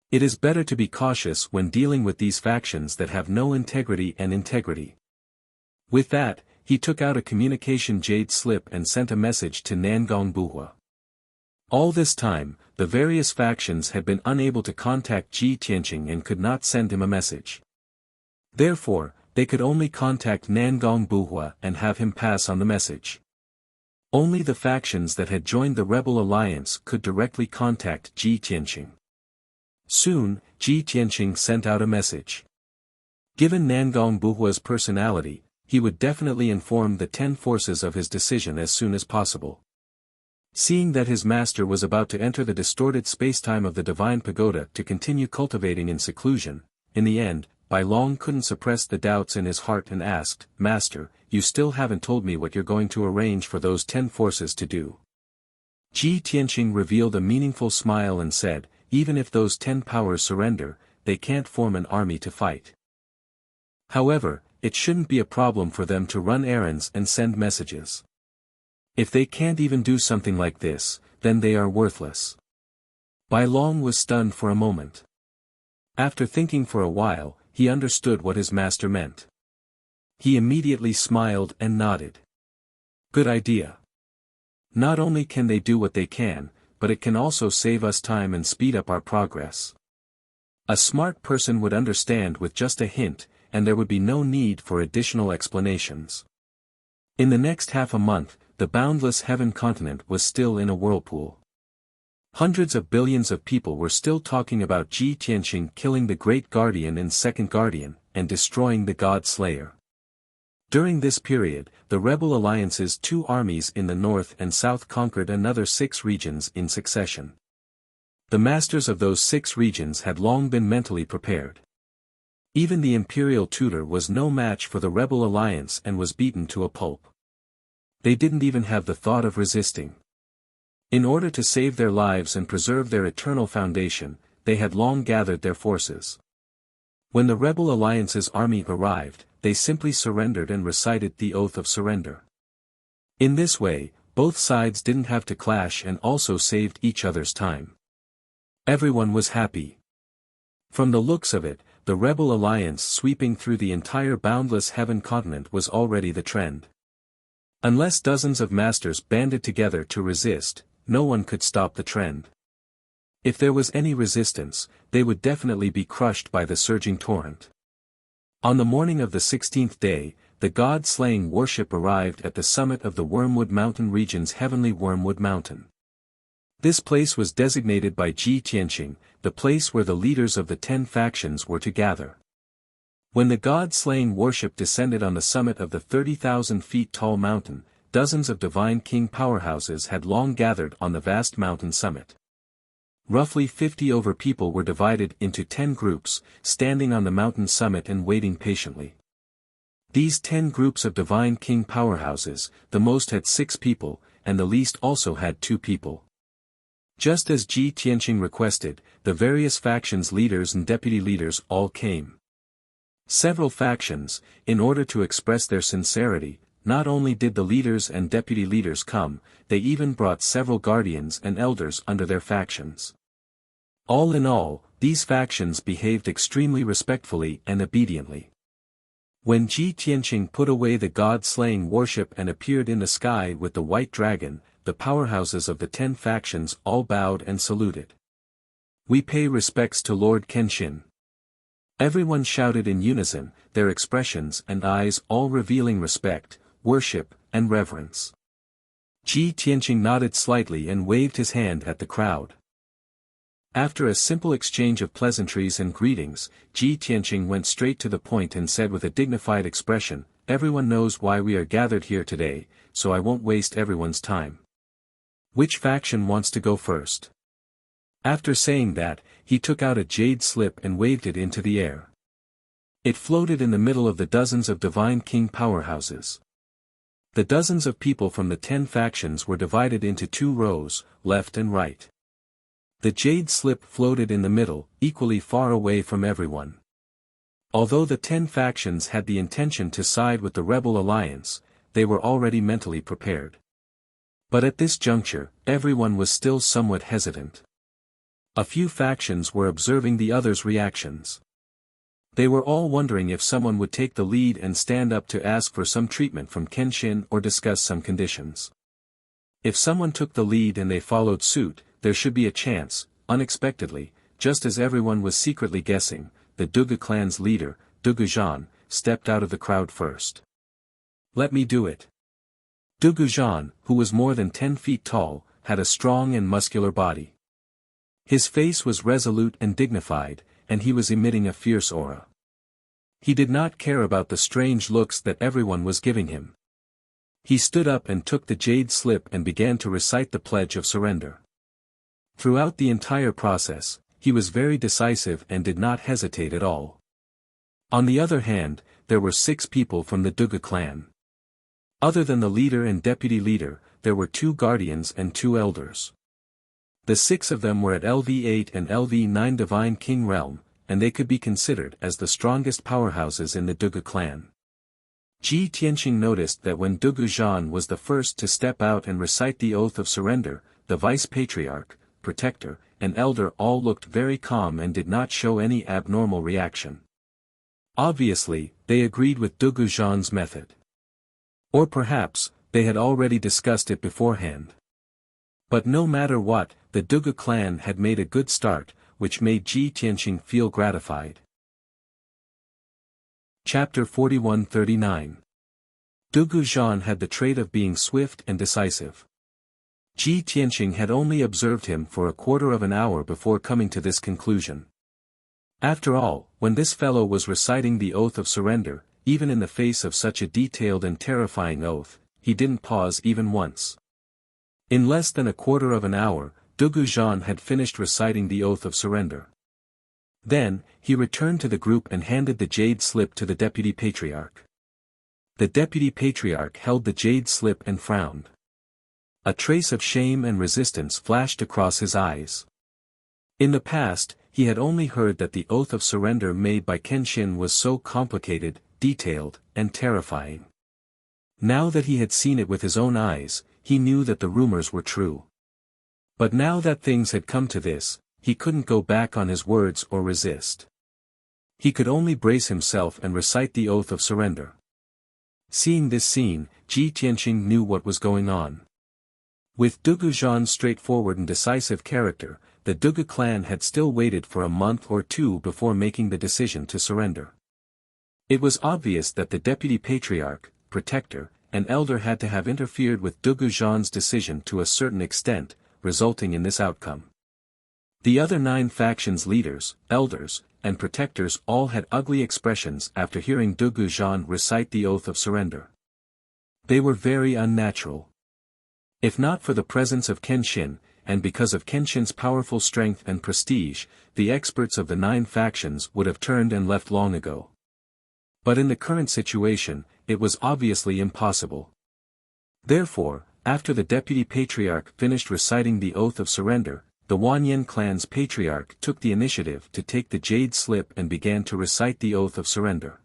It is better to be cautious when dealing with these factions that have no integrity and integrity." With that, he took out a communication jade slip and sent a message to Nangong Buhua. All this time, the various factions had been unable to contact Ji Tianqing and could not send him a message. Therefore, they could only contact Nangong Buhua and have him pass on the message. Only the factions that had joined the rebel alliance could directly contact Ji Tianqing. Soon, Ji Tianqing sent out a message. Given Nangong Buhua's personality, he would definitely inform the 10 forces of his decision as soon as possible. Seeing that his master was about to enter the distorted spacetime of the Divine Pagoda to continue cultivating in seclusion, in the end, Bai Long couldn't suppress the doubts in his heart and asked, "Master, you still haven't told me what you're going to arrange for those 10 forces to do." Ji Tianqing revealed a meaningful smile and said, "Even if those 10 powers surrender, they can't form an army to fight. However, it shouldn't be a problem for them to run errands and send messages. If they can't even do something like this, then they are worthless." Bai Long was stunned for a moment. After thinking for a while, he understood what his master meant. He immediately smiled and nodded. "Good idea. Not only can they do what they can, but it can also save us time and speed up our progress. A smart person would understand with just a hint, and there would be no need for additional explanations." In the next half a month, the boundless heaven continent was still in a whirlpool. Hundreds of billions of people were still talking about Ji Tianqing killing the Great Guardian and Second Guardian, and destroying the God Slayer. During this period, the rebel alliance's 2 armies in the north and south conquered another 6 regions in succession. The masters of those 6 regions had long been mentally prepared. Even the imperial tutor was no match for the rebel alliance and was beaten to a pulp. They didn't even have the thought of resisting. In order to save their lives and preserve their eternal foundation, they had long gathered their forces. When the rebel alliance's army arrived, they simply surrendered and recited the oath of surrender. In this way, both sides didn't have to clash and also saved each other's time. Everyone was happy. From the looks of it, the rebel alliance sweeping through the entire boundless heaven continent was already the trend. Unless dozens of masters banded together to resist, no one could stop the trend. If there was any resistance, they would definitely be crushed by the surging torrent. On the morning of the 16th day, the god-slaying warship arrived at the summit of the Wormwood Mountain region's heavenly Wormwood Mountain. This place was designated by Ji Tianqing, the place where the leaders of the 10 factions were to gather. When the god-slaying warship descended on the summit of the 30,000 feet tall mountain, dozens of divine king powerhouses had long gathered on the vast mountain summit. Roughly 50 over people were divided into 10 groups, standing on the mountain summit and waiting patiently. These 10 groups of divine king powerhouses, the most had 6 people, and the least also had 2 people. Just as Ji Tianqing requested, the various factions' leaders and deputy leaders all came. Several factions, in order to express their sincerity, not only did the leaders and deputy leaders come, they even brought several guardians and elders under their factions. All in all, these factions behaved extremely respectfully and obediently. When Ji Tianqing put away the god-slaying worship and appeared in the sky with the white dragon, the powerhouses of the 10 factions all bowed and saluted. "We pay respects to Lord Kenshin." Everyone shouted in unison, their expressions and eyes all revealing respect, worship, and reverence. Ji Tianqing nodded slightly and waved his hand at the crowd. After a simple exchange of pleasantries and greetings, Ji Tianqing went straight to the point and said with a dignified expression, "Everyone knows why we are gathered here today, so I won't waste everyone's time. Which faction wants to go first?" After saying that, he took out a jade slip and waved it into the air. It floated in the middle of the dozens of Divine King powerhouses. The dozens of people from the 10 factions were divided into 2 rows, left and right. The jade slip floated in the middle, equally far away from everyone. Although the 10 factions had the intention to side with the rebel alliance, they were already mentally prepared. But at this juncture, everyone was still somewhat hesitant. A few factions were observing the others' reactions. They were all wondering if someone would take the lead and stand up to ask for some treatment from Kenshin or discuss some conditions. If someone took the lead and they followed suit, there should be a chance. Unexpectedly, just as everyone was secretly guessing, the Dugu clan's leader, Dugu Zhan, stepped out of the crowd first. "Let me do it." Dugu Zhan, who was more than 10 feet tall, had a strong and muscular body. His face was resolute and dignified, and he was emitting a fierce aura. He did not care about the strange looks that everyone was giving him. He stood up and took the jade slip and began to recite the pledge of surrender. Throughout the entire process, he was very decisive and did not hesitate at all. On the other hand, there were 6 people from the Dugu clan. Other than the leader and deputy leader, there were 2 guardians and 2 elders. The 6 of them were at LV8 and LV9 Divine King realm, and they could be considered as the strongest powerhouses in the Dugu clan. Ji Tianqing noticed that when Dugu Zhan was the first to step out and recite the oath of surrender, the vice patriarch, protector, and elder all looked very calm and did not show any abnormal reaction. Obviously, they agreed with Dugu Zhan's method. Or perhaps, they had already discussed it beforehand. But no matter what, the Dugu clan had made a good start, which made Ji Tianqing feel gratified. Chapter 4139. Dugu Zhan had the trait of being swift and decisive. Ji Tianqing had only observed him for a quarter of an hour before coming to this conclusion. After all, when this fellow was reciting the oath of surrender, even in the face of such a detailed and terrifying oath, he didn't pause even once. In less than a quarter of an hour, Dugu Zhan had finished reciting the oath of surrender. Then, he returned to the group and handed the jade slip to the deputy patriarch. The deputy patriarch held the jade slip and frowned. A trace of shame and resistance flashed across his eyes. In the past, he had only heard that the oath of surrender made by Kenshin was so complicated, detailed, and terrifying. Now that he had seen it with his own eyes, he knew that the rumors were true. But now that things had come to this, he couldn't go back on his words or resist. He could only brace himself and recite the oath of surrender. Seeing this scene, Ji Tianqing knew what was going on. With Dugu Zhan's straightforward and decisive character, the Dugu clan had still waited for a month or 2 before making the decision to surrender. It was obvious that the deputy patriarch, protector, and elder had to have interfered with Dugu Zhan's decision to a certain extent, resulting in this outcome. The other 9 factions' leaders, elders, and protectors all had ugly expressions after hearing Dugu Zhan recite the oath of surrender. They were very unnatural. If not for the presence of Kenshin, and because of Kenshin's powerful strength and prestige, the experts of the 9 factions would have turned and left long ago. But in the current situation, it was obviously impossible. Therefore, after the deputy patriarch finished reciting the oath of surrender, the Wanyan clan's patriarch took the initiative to take the jade slip and began to recite the oath of surrender.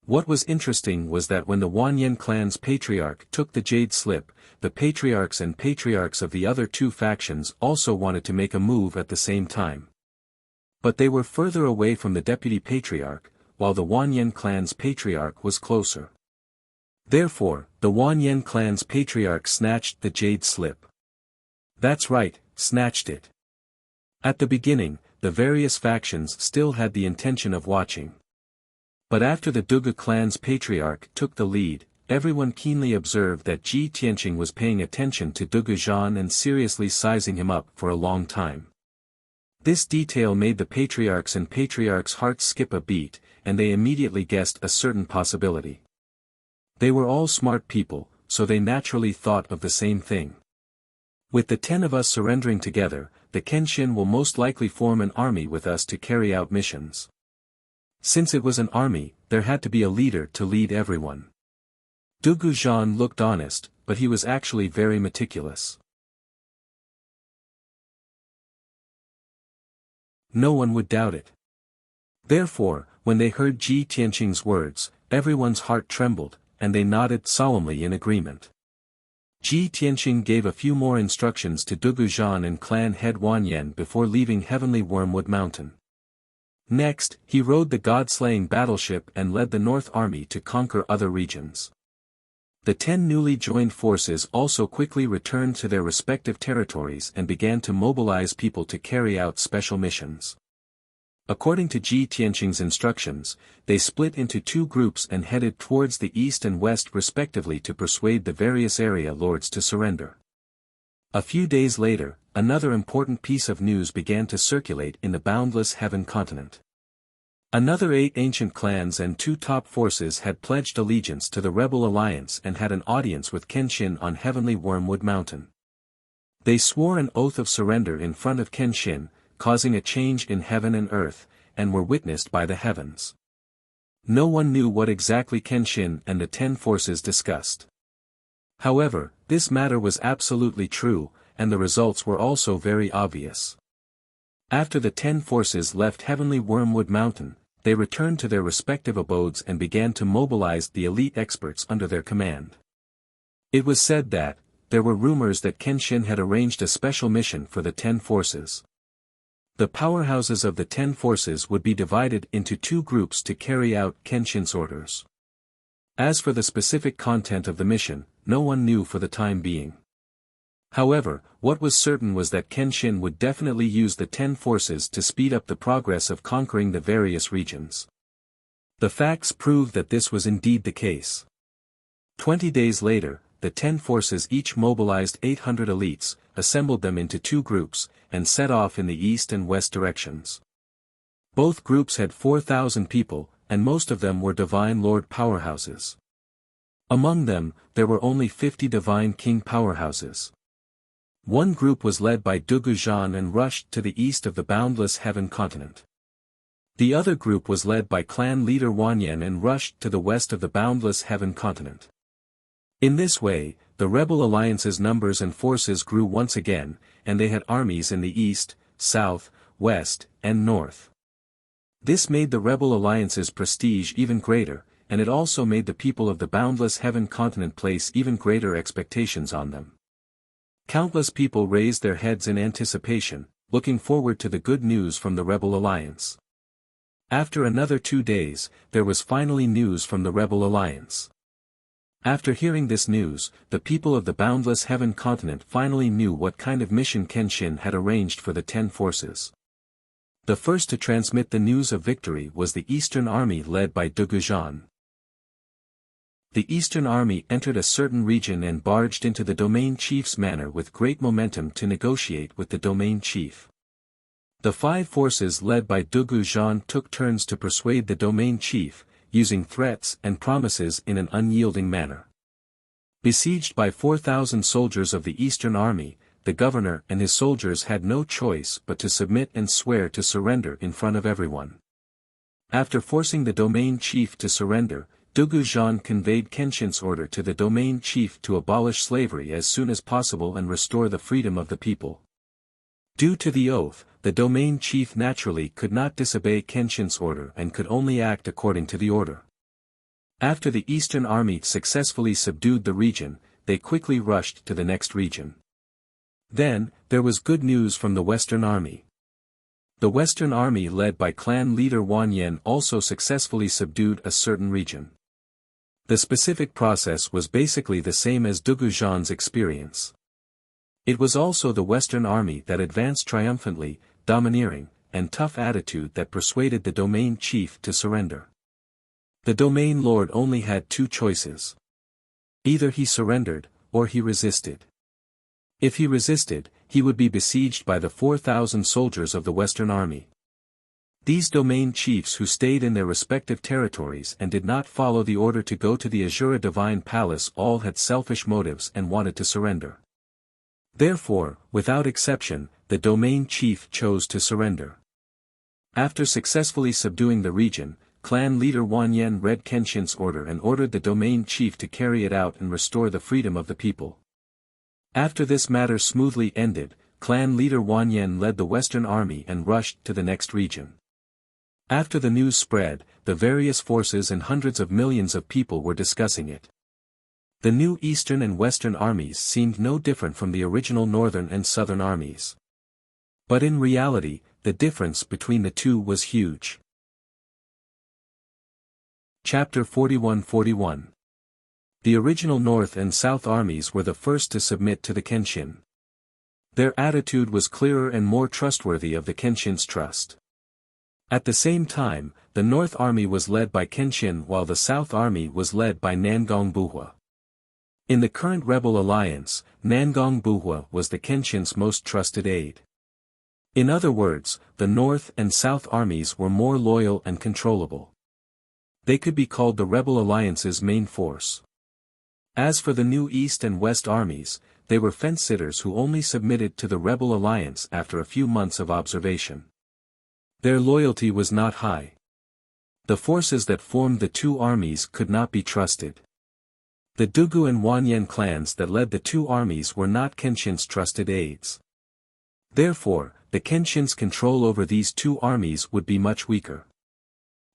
What was interesting was that when the Wanyan clan's patriarch took the jade slip, the patriarchs and patriarchs of the other two factions also wanted to make a move at the same time. But they were further away from the deputy patriarch, while the Wanyan clan's patriarch was closer. Therefore, the Wanyan clan's patriarch snatched the jade slip. That's right, snatched it. At the beginning, the various factions still had the intention of watching. But after the Dugu clan's patriarch took the lead, everyone keenly observed that Ji Tianqing was paying attention to Dugu Zhan and seriously sizing him up for a long time. This detail made the patriarchs and patriarchs' hearts skip a beat, and they immediately guessed a certain possibility. They were all smart people, so they naturally thought of the same thing. With the 10 of us surrendering together, the Kenshin will most likely form an army with us to carry out missions. Since it was an army, there had to be a leader to lead everyone. Dugu Zhan looked honest, but he was actually very meticulous. No one would doubt it. Therefore, when they heard Ji Tianqing's words, everyone's heart trembled, and they nodded solemnly in agreement. Ji Tianqing gave a few more instructions to Dugu Zhan and clan head Wanyan before leaving Heavenly Wormwood Mountain. Next, he rode the god-slaying battleship and led the North Army to conquer other regions. The 10 newly joined forces also quickly returned to their respective territories and began to mobilize people to carry out special missions. According to Ji Tianqing's instructions, they split into 2 groups and headed towards the east and west respectively to persuade the various area lords to surrender. A few days later, another important piece of news began to circulate in the boundless heaven continent. Another 8 ancient clans and 2 top forces had pledged allegiance to the rebel alliance and had an audience with Kenshin on Heavenly Wormwood Mountain. They swore an oath of surrender in front of Kenshin, causing a change in heaven and earth, and were witnessed by the heavens. No one knew what exactly Kenshin and the 10 forces discussed. However, this matter was absolutely true, and the results were also very obvious. After the 10 forces left Heavenly Wormwood Mountain, they returned to their respective abodes and began to mobilize the elite experts under their command. It was said that, there were rumors that Kenshin had arranged a special mission for the 10 forces. The powerhouses of the 10 forces would be divided into 2 groups to carry out Kenshin's orders. As for the specific content of the mission, no one knew for the time being. However, what was certain was that Kenshin would definitely use the 10 forces to speed up the progress of conquering the various regions. The facts proved that this was indeed the case. 20 days later, the 10 forces each mobilized 800 elites, assembled them into 2 groups, and set off in the east and west directions. Both groups had 4,000 people, and most of them were Divine Lord powerhouses. Among them, there were only 50 Divine King powerhouses. One group was led by Dugu Zhan and rushed to the east of the boundless heaven continent. The other group was led by clan leader Wanyan and rushed to the west of the boundless heaven continent. In this way, the rebel alliance's numbers and forces grew once again, and they had armies in the east, south, west, and north. This made the rebel alliance's prestige even greater, and it also made the people of the boundless heaven continent place even greater expectations on them. Countless people raised their heads in anticipation, looking forward to the good news from the rebel alliance. After another 2 days, there was finally news from the rebel alliance. After hearing this news, the people of the boundless heaven continent finally knew what kind of mission Kenshin had arranged for the 10 forces. The first to transmit the news of victory was the Eastern Army led by Dugu Zhan. The Eastern Army entered a certain region and barged into the Domain Chief's manor with great momentum to negotiate with the Domain Chief. The 5 forces led by Dugu Zhan took turns to persuade the Domain Chief, using threats and promises in an unyielding manner. Besieged by 4,000 soldiers of the Eastern Army, the governor and his soldiers had no choice but to submit and swear to surrender in front of everyone. After forcing the Domain Chief to surrender, Dugu Zhan conveyed Kenshin's order to the Domain Chief to abolish slavery as soon as possible and restore the freedom of the people. Due to the oath, the domain chief naturally could not disobey Kenshin's order and could only act according to the order. After the Eastern Army successfully subdued the region, they quickly rushed to the next region. Then, there was good news from the Western Army. The Western Army led by clan leader Wan Yen also successfully subdued a certain region. The specific process was basically the same as Dugu Zhan's experience. It was also the Western Army that advanced triumphantly, domineering, and tough attitude that persuaded the domain chief to surrender. The domain lord only had two choices. Either he surrendered, or he resisted. If he resisted, he would be besieged by the 4,000 soldiers of the Western Army. These domain chiefs who stayed in their respective territories and did not follow the order to go to the Azura Divine Palace all had selfish motives and wanted to surrender. Therefore, without exception, the domain chief chose to surrender. After successfully subduing the region, clan leader Wan Yen read Kenshin's order and ordered the domain chief to carry it out and restore the freedom of the people. After this matter smoothly ended, clan leader Wan Yen led the Western Army and rushed to the next region. After the news spread, the various forces and hundreds of millions of people were discussing it. The new Eastern and Western armies seemed no different from the original Northern and Southern armies. But in reality, the difference between the two was huge. Chapter 41-41. The original North and South armies were the first to submit to the Kenshin. Their attitude was clearer and more trustworthy of the Kenshin's trust. At the same time, the North Army was led by Kenshin while the South Army was led by Nangong Buhua. In the current rebel alliance, Nangong Buhua was the Kenshin's most trusted aide. In other words, the North and South armies were more loyal and controllable. They could be called the rebel alliance's main force. As for the new East and West armies, they were fence-sitters who only submitted to the rebel alliance after a few months of observation. Their loyalty was not high. The forces that formed the two armies could not be trusted. The Dugu and Wan Yen clans that led the two armies were not Kenshin's trusted aides. Therefore, the Kenshin's control over these two armies would be much weaker.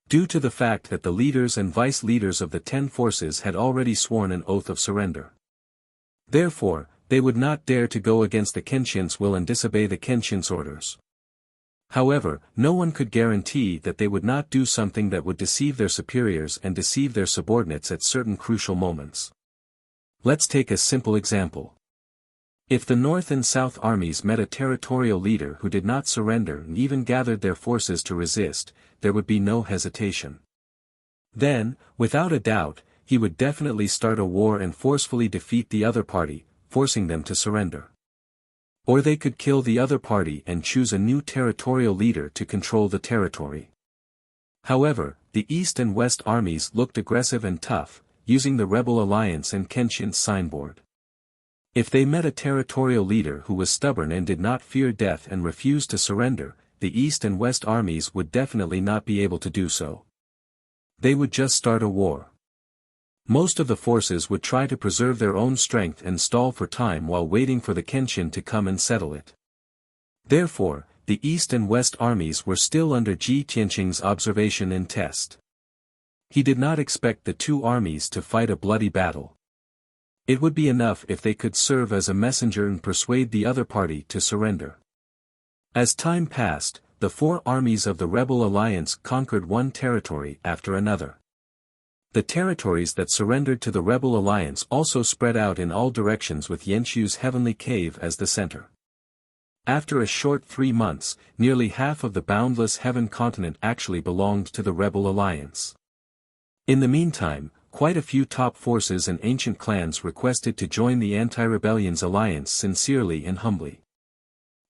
Due to the fact that the leaders and vice-leaders of the 10 forces had already sworn an oath of surrender. Therefore, they would not dare to go against the Kenshin's will and disobey the Kenshin's orders. However, no one could guarantee that they would not do something that would deceive their superiors and deceive their subordinates at certain crucial moments. Let's take a simple example. If the North and South armies met a territorial leader who did not surrender and even gathered their forces to resist, there would be no hesitation. Then, without a doubt, he would definitely start a war and forcefully defeat the other party, forcing them to surrender. Or they could kill the other party and choose a new territorial leader to control the territory. However, the East and West armies looked aggressive and tough, using the rebel alliance and Kenshin's signboard. If they met a territorial leader who was stubborn and did not fear death and refused to surrender, the East and West armies would definitely not be able to do so. They would just start a war. Most of the forces would try to preserve their own strength and stall for time while waiting for the Kenshin to come and settle it. Therefore, the East and West armies were still under Ji Tianqing's observation and test. He did not expect the two armies to fight a bloody battle. It would be enough if they could serve as a messenger and persuade the other party to surrender. As time passed, the four armies of the rebel alliance conquered one territory after another. The territories that surrendered to the rebel alliance also spread out in all directions with Yenshu's heavenly cave as the center. After a short 3 months, nearly half of the boundless heaven continent actually belonged to the rebel alliance. In the meantime, quite a few top forces and ancient clans requested to join the anti-rebellion's alliance sincerely and humbly.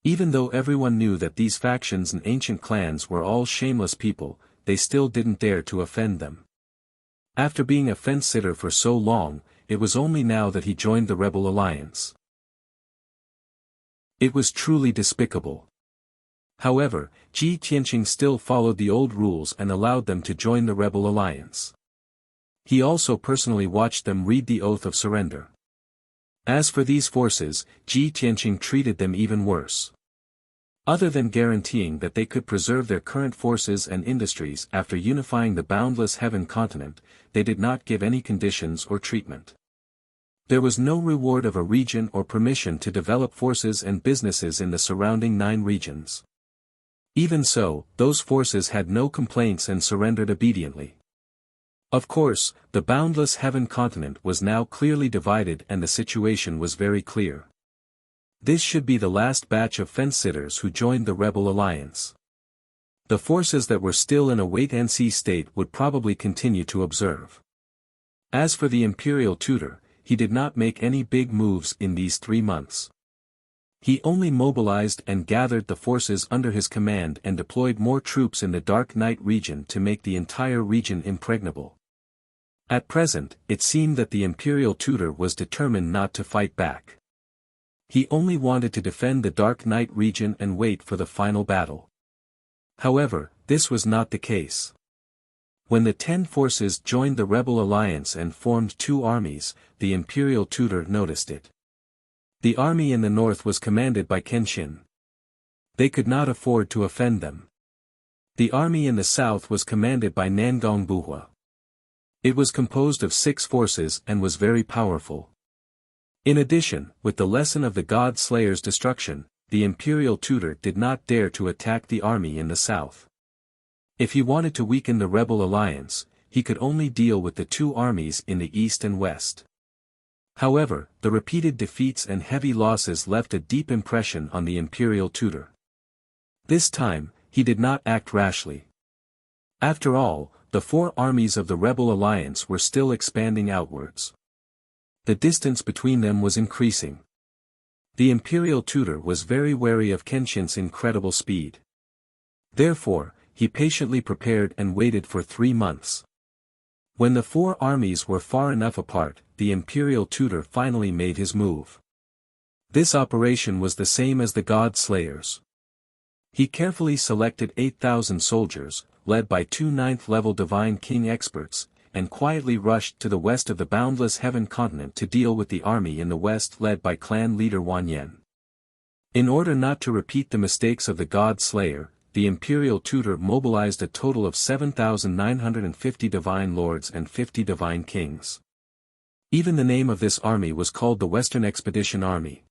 Even though everyone knew that these factions and ancient clans were all shameless people, they still didn't dare to offend them. After being a fence-sitter for so long, it was only now that he joined the rebel alliance. It was truly despicable. However, Ji Tianqing still followed the old rules and allowed them to join the rebel alliance. He also personally watched them read the oath of surrender. As for these forces, Ji Tianqing treated them even worse. Other than guaranteeing that they could preserve their current forces and industries after unifying the boundless heaven continent, they did not give any conditions or treatment. There was no reward of a region or permission to develop forces and businesses in the surrounding 9 regions. Even so, those forces had no complaints and surrendered obediently. Of course, the boundless heaven continent was now clearly divided and the situation was very clear. This should be the last batch of fence-sitters who joined the rebel alliance. The forces that were still in a wait-and-see state would probably continue to observe. As for the imperial tutor, he did not make any big moves in these 3 months. He only mobilized and gathered the forces under his command and deployed more troops in the Dark Night region to make the entire region impregnable. At present, it seemed that the imperial tutor was determined not to fight back. He only wanted to defend the Dark Night region and wait for the final battle. However, this was not the case. When the 10 forces joined the rebel alliance and formed 2 armies, the imperial tutor noticed it. The army in the north was commanded by Kenshin. They could not afford to offend them. The army in the south was commanded by Nangongbuhua. It was composed of 6 forces and was very powerful. In addition, with the lesson of the God Slayer's destruction, the imperial tutor did not dare to attack the army in the south. If he wanted to weaken the rebel alliance, he could only deal with the 2 armies in the east and west. However, the repeated defeats and heavy losses left a deep impression on the imperial tutor. This time, he did not act rashly. After all, the 4 armies of the rebel alliance were still expanding outwards. The distance between them was increasing. The imperial tutor was very wary of Kenshin's incredible speed. Therefore, he patiently prepared and waited for 3 months. When the 4 armies were far enough apart, the imperial tutor finally made his move. This operation was the same as the God Slayers. He carefully selected 8,000 soldiers, led by 2 9th-level Divine King experts, and quietly rushed to the west of the boundless heaven continent to deal with the army in the west led by clan leader Wanyan. In order not to repeat the mistakes of the God Slayer, the imperial tutor mobilized a total of 7,950 divine lords and 50 divine kings. Even the name of this army was called the Western Expedition Army.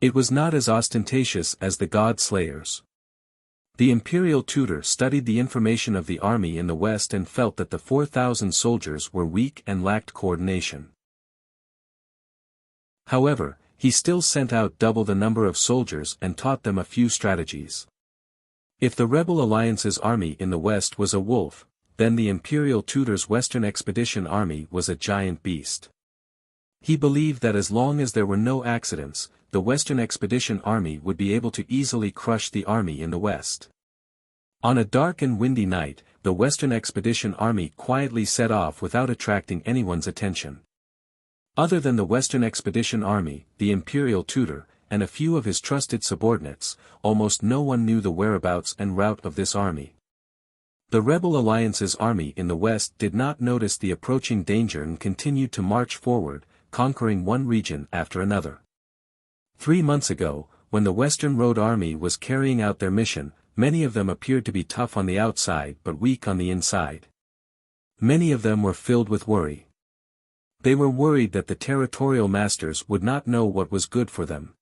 It was not as ostentatious as the God Slayers. The imperial tutor studied the information of the army in the west and felt that the 4,000 soldiers were weak and lacked coordination. However, he still sent out double the number of soldiers and taught them a few strategies. If the rebel alliance's army in the west was a wolf, then the imperial tutor's Western Expedition Army was a giant beast. He believed that as long as there were no accidents, the Western Expedition Army would be able to easily crush the army in the west. On a dark and windy night, the Western Expedition Army quietly set off without attracting anyone's attention. Other than the Western Expedition Army, the imperial tutor, and a few of his trusted subordinates, almost no one knew the whereabouts and route of this army. The Rebel Alliance's army in the west did not notice the approaching danger and continued to march forward, conquering one region after another. 3 months ago, when the Western Road Army was carrying out their mission, many of them appeared to be tough on the outside but weak on the inside. Many of them were filled with worry. They were worried that the territorial masters would not know what was good for them.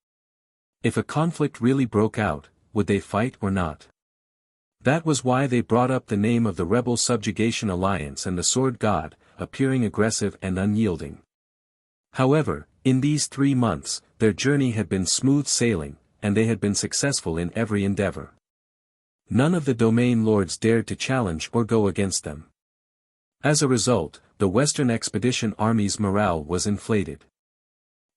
If a conflict really broke out, would they fight or not? That was why they brought up the name of the Rebel Subjugation Alliance and the Sword God, appearing aggressive and unyielding. However, in these 3 months, their journey had been smooth sailing, and they had been successful in every endeavor. None of the domain lords dared to challenge or go against them. As a result, the Western Expedition Army's morale was inflated.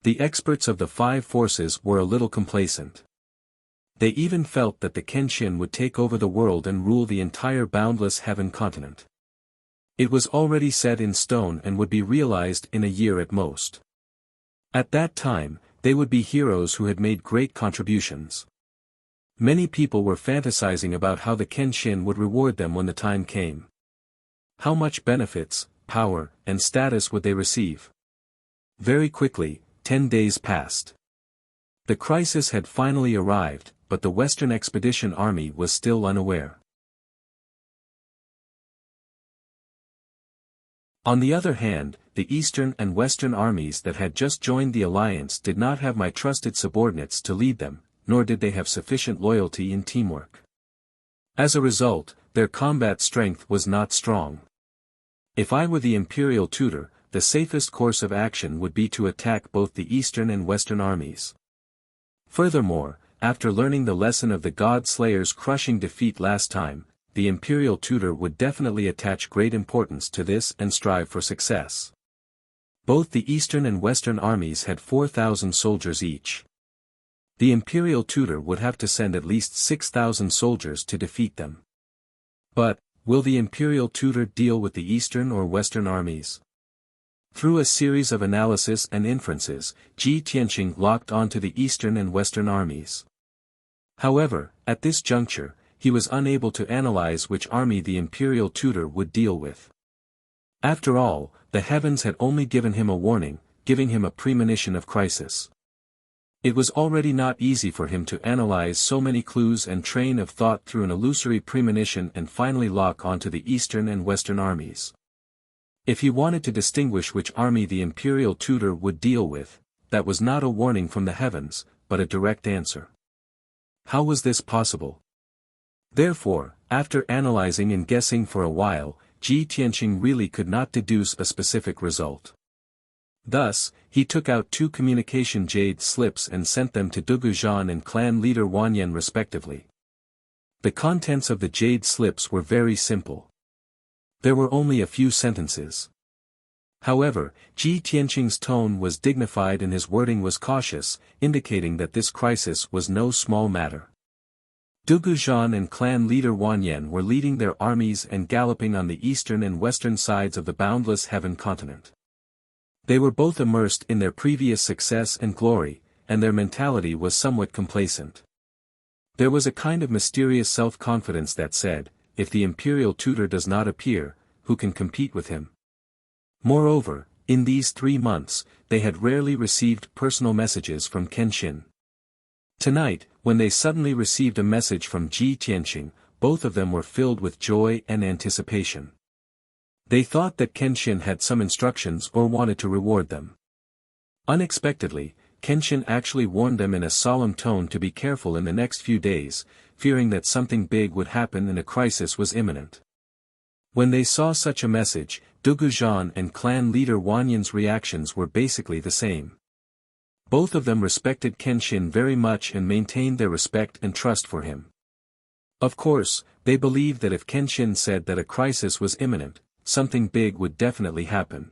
The experts of the 5 forces were a little complacent. They even felt that the Kenshin would take over the world and rule the entire boundless heaven continent. It was already set in stone and would be realized in a year at most. At that time, they would be heroes who had made great contributions. Many people were fantasizing about how the Kenshin would reward them when the time came. How much benefits, power, and status would they receive? Very quickly, 10 days passed. The crisis had finally arrived, but the Western Expedition Army was still unaware. On the other hand, the Eastern and Western armies that had just joined the alliance did not have my trusted subordinates to lead them, nor did they have sufficient loyalty in teamwork. As a result, their combat strength was not strong. If I were the imperial tutor, the safest course of action would be to attack both the Eastern and Western armies. Furthermore, after learning the lesson of the God Slayer's crushing defeat last time, the imperial tutor would definitely attach great importance to this and strive for success. Both the Eastern and Western armies had 4,000 soldiers each. The imperial tutor would have to send at least 6,000 soldiers to defeat them. But, will the imperial tutor deal with the Eastern or Western armies? Through a series of analysis and inferences, Ji Tianqing locked onto the Eastern and Western armies. However, at this juncture, he was unable to analyze which army the imperial tutor would deal with. After all, the heavens had only given him a warning, giving him a premonition of crisis. It was already not easy for him to analyze so many clues and train of thought through an illusory premonition and finally lock onto the Eastern and Western armies. If he wanted to distinguish which army the imperial tutor would deal with, that was not a warning from the heavens, but a direct answer. How was this possible? Therefore, after analyzing and guessing for a while, Ji Tianqing really could not deduce a specific result. Thus, he took out 2 communication jade slips and sent them to Dugu Zhan and clan leader Wanyan respectively. The contents of the jade slips were very simple. There were only a few sentences. However, Ji Tianqing's tone was dignified and his wording was cautious, indicating that this crisis was no small matter. Dugu Zhan and clan leader Wanyan were leading their armies and galloping on the eastern and western sides of the boundless heaven continent. They were both immersed in their previous success and glory, and their mentality was somewhat complacent. There was a kind of mysterious self-confidence that said, if the imperial tutor does not appear, who can compete with him? Moreover, in these 3 months, they had rarely received personal messages from Kenshin. Tonight, when they suddenly received a message from Ji Tianqing, both of them were filled with joy and anticipation. They thought that Kenshin had some instructions or wanted to reward them. Unexpectedly, Kenshin actually warned them in a solemn tone to be careful in the next few days, fearing that something big would happen and a crisis was imminent. When they saw such a message, Dugu Zhan and clan leader Wanyan's reactions were basically the same. Both of them respected Kenshin very much and maintained their respect and trust for him. Of course, they believed that if Kenshin said that a crisis was imminent, something big would definitely happen.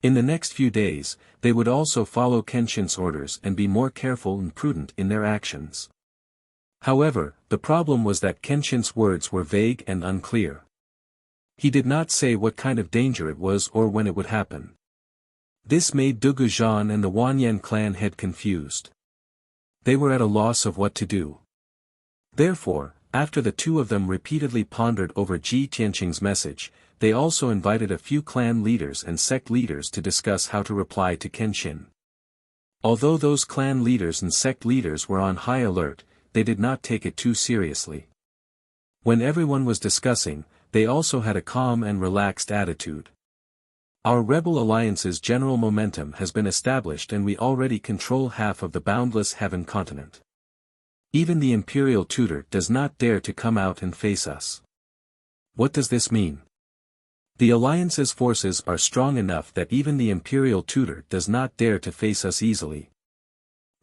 In the next few days, they would also follow Kenshin's orders and be more careful and prudent in their actions. However, the problem was that Kenshin's words were vague and unclear. He did not say what kind of danger it was or when it would happen. This made Dugu Zhan and the Wanyan clan head confused. They were at a loss of what to do. Therefore, after the two of them repeatedly pondered over Ji Tianqing's message, they also invited a few clan leaders and sect leaders to discuss how to reply to Kenshin. Although those clan leaders and sect leaders were on high alert, they did not take it too seriously. When everyone was discussing, they also had a calm and relaxed attitude. Our rebel alliance's general momentum has been established and we already control half of the boundless heaven continent. Even the imperial tutor does not dare to come out and face us. What does this mean? The alliance's forces are strong enough that even the imperial tutor does not dare to face us easily.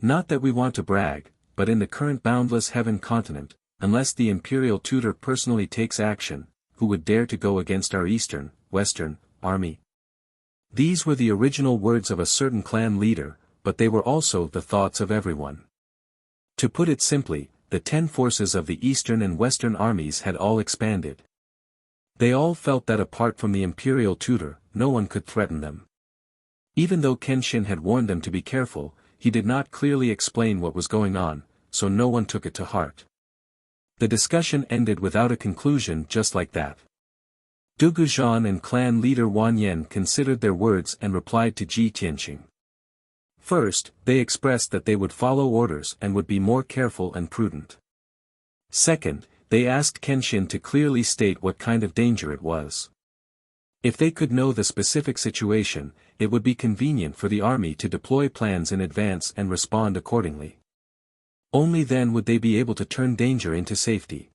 Not that we want to brag, but in the current boundless heaven continent, unless the imperial tutor personally takes action, who would dare to go against our eastern, western, army? These were the original words of a certain clan leader, but they were also the thoughts of everyone. To put it simply, the 10 forces of the eastern and western armies had all expanded. They all felt that apart from the imperial tutor, no one could threaten them. Even though Kenshin had warned them to be careful, he did not clearly explain what was going on, so no one took it to heart. The discussion ended without a conclusion just like that. Dugu Zhan and clan leader Wanyan considered their words and replied to Ji Tianqing. First, they expressed that they would follow orders and would be more careful and prudent. Second, they asked Kenshin to clearly state what kind of danger it was. If they could know the specific situation, it would be convenient for the army to deploy plans in advance and respond accordingly. Only then would they be able to turn danger into safety.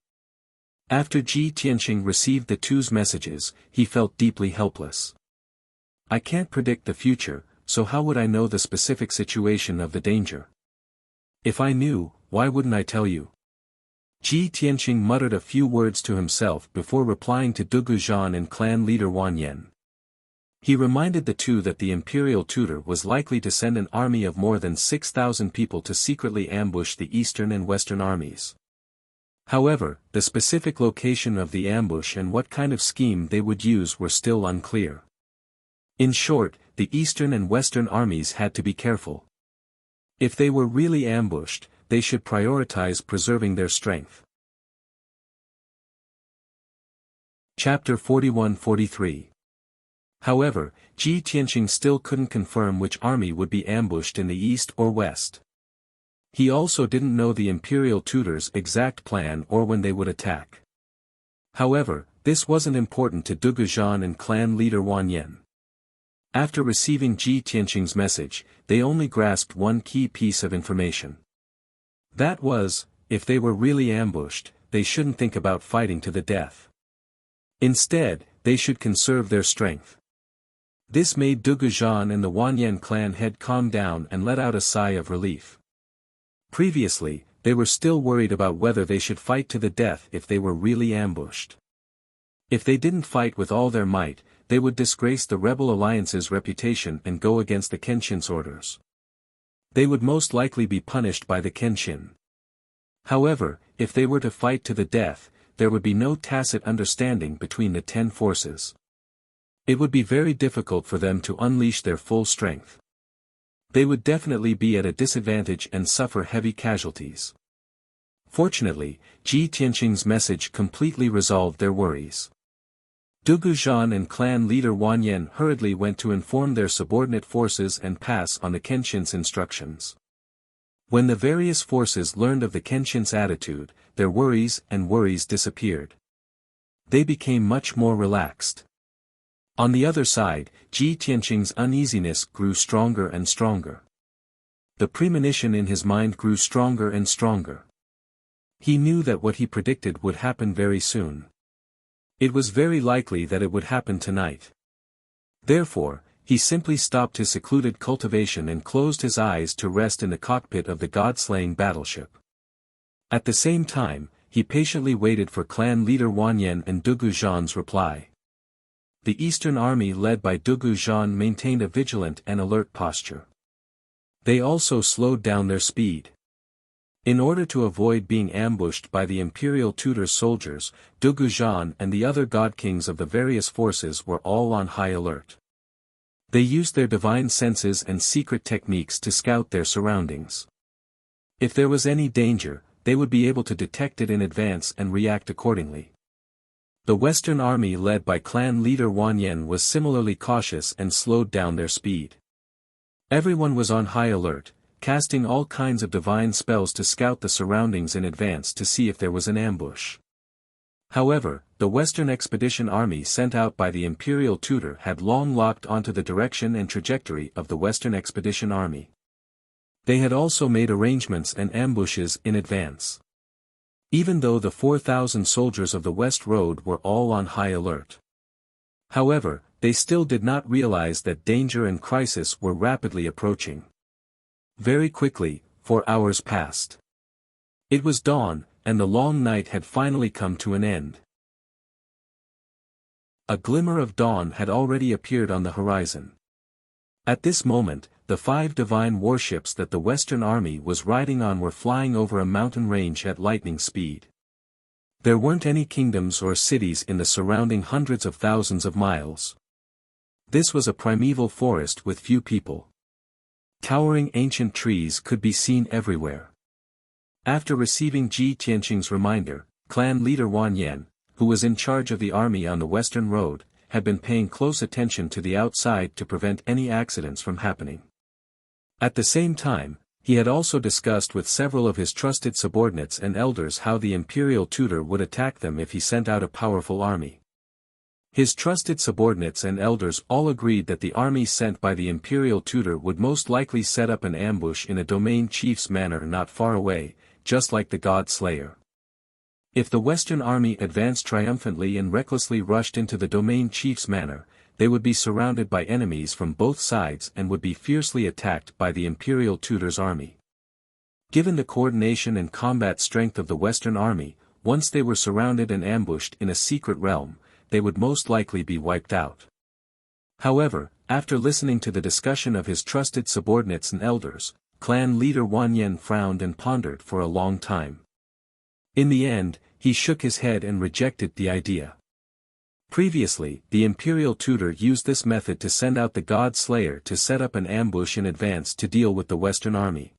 After Ji Tianqing received the two's messages, he felt deeply helpless. I can't predict the future, so how would I know the specific situation of the danger? If I knew, why wouldn't I tell you? Ji Tianqing muttered a few words to himself before replying to Dugu Zhan and clan leader Wan Yan. He reminded the two that the imperial tutor was likely to send an army of more than 6,000 people to secretly ambush the eastern and western armies. However, the specific location of the ambush and what kind of scheme they would use were still unclear. In short, the eastern and western armies had to be careful. If they were really ambushed, they should prioritize preserving their strength. Chapter 41-43. However, Ji Tianqing still couldn't confirm which army would be ambushed in the east or west. He also didn't know the imperial tutor's exact plan or when they would attack. However, this wasn't important to Dugu Zhan and clan leader Wan Yan. After receiving Ji Tianqing's message, they only grasped one key piece of information. That was, if they were really ambushed, they shouldn't think about fighting to the death. Instead, they should conserve their strength. This made Dugu Zhan and the Wanyan clan head calm down and let out a sigh of relief. Previously, they were still worried about whether they should fight to the death if they were really ambushed. If they didn't fight with all their might, they would disgrace the rebel alliance's reputation and go against the Kenshin's orders. They would most likely be punished by the Kenshin. However, if they were to fight to the death, there would be no tacit understanding between the 10 forces. It would be very difficult for them to unleash their full strength. They would definitely be at a disadvantage and suffer heavy casualties. Fortunately, Ji Tianqing's message completely resolved their worries. Dugu Zhan and clan leader Wan Yan hurriedly went to inform their subordinate forces and pass on the Kenshin's instructions. When the various forces learned of the Kenshin's attitude, their worries disappeared. They became much more relaxed. On the other side, Ji Tianqing's uneasiness grew stronger and stronger. The premonition in his mind grew stronger and stronger. He knew that what he predicted would happen very soon. It was very likely that it would happen tonight. Therefore, he simply stopped his secluded cultivation and closed his eyes to rest in the cockpit of the god-slaying battleship. At the same time, he patiently waited for clan leader Wan Yan and Dugu Zhan's reply. The eastern army led by Dugu Zhan maintained a vigilant and alert posture. They also slowed down their speed. In order to avoid being ambushed by the imperial tutor's soldiers, Dugu Zhan and the other god kings of the various forces were all on high alert. They used their divine senses and secret techniques to scout their surroundings. If there was any danger, they would be able to detect it in advance and react accordingly. The Western army led by clan leader Wan Yan was similarly cautious and slowed down their speed. Everyone was on high alert, casting all kinds of divine spells to scout the surroundings in advance to see if there was an ambush. However, the Western expedition army sent out by the imperial tutor had long locked onto the direction and trajectory of the Western expedition army. They had also made arrangements and ambushes in advance. Even though the 4,000 soldiers of the West Road were all on high alert. However, they still did not realize that danger and crisis were rapidly approaching. Very quickly, 4 hours passed. It was dawn, and the long night had finally come to an end. A glimmer of dawn had already appeared on the horizon. At this moment, the 5 divine warships that the Western army was riding on were flying over a mountain range at lightning speed. There weren't any kingdoms or cities in the surrounding hundreds of thousands of miles. This was a primeval forest with few people. Towering ancient trees could be seen everywhere. After receiving Ji Tianqing's reminder, clan leader Wan Yan, who was in charge of the army on the Western Road, had been paying close attention to the outside to prevent any accidents from happening. At the same time, he had also discussed with several of his trusted subordinates and elders how the imperial tutor would attack them if he sent out a powerful army. His trusted subordinates and elders all agreed that the army sent by the imperial tutor would most likely set up an ambush in a domain chief's manor not far away, just like the God Slayer. If the Western army advanced triumphantly and recklessly rushed into the domain chief's manor, they would be surrounded by enemies from both sides and would be fiercely attacked by the imperial tutor's army. Given the coordination and combat strength of the Western army, once they were surrounded and ambushed in a secret realm, they would most likely be wiped out. However, after listening to the discussion of his trusted subordinates and elders, clan leader Wanyan frowned and pondered for a long time. In the end, he shook his head and rejected the idea. Previously, the imperial tutor used this method to send out the God Slayer to set up an ambush in advance to deal with the Western army.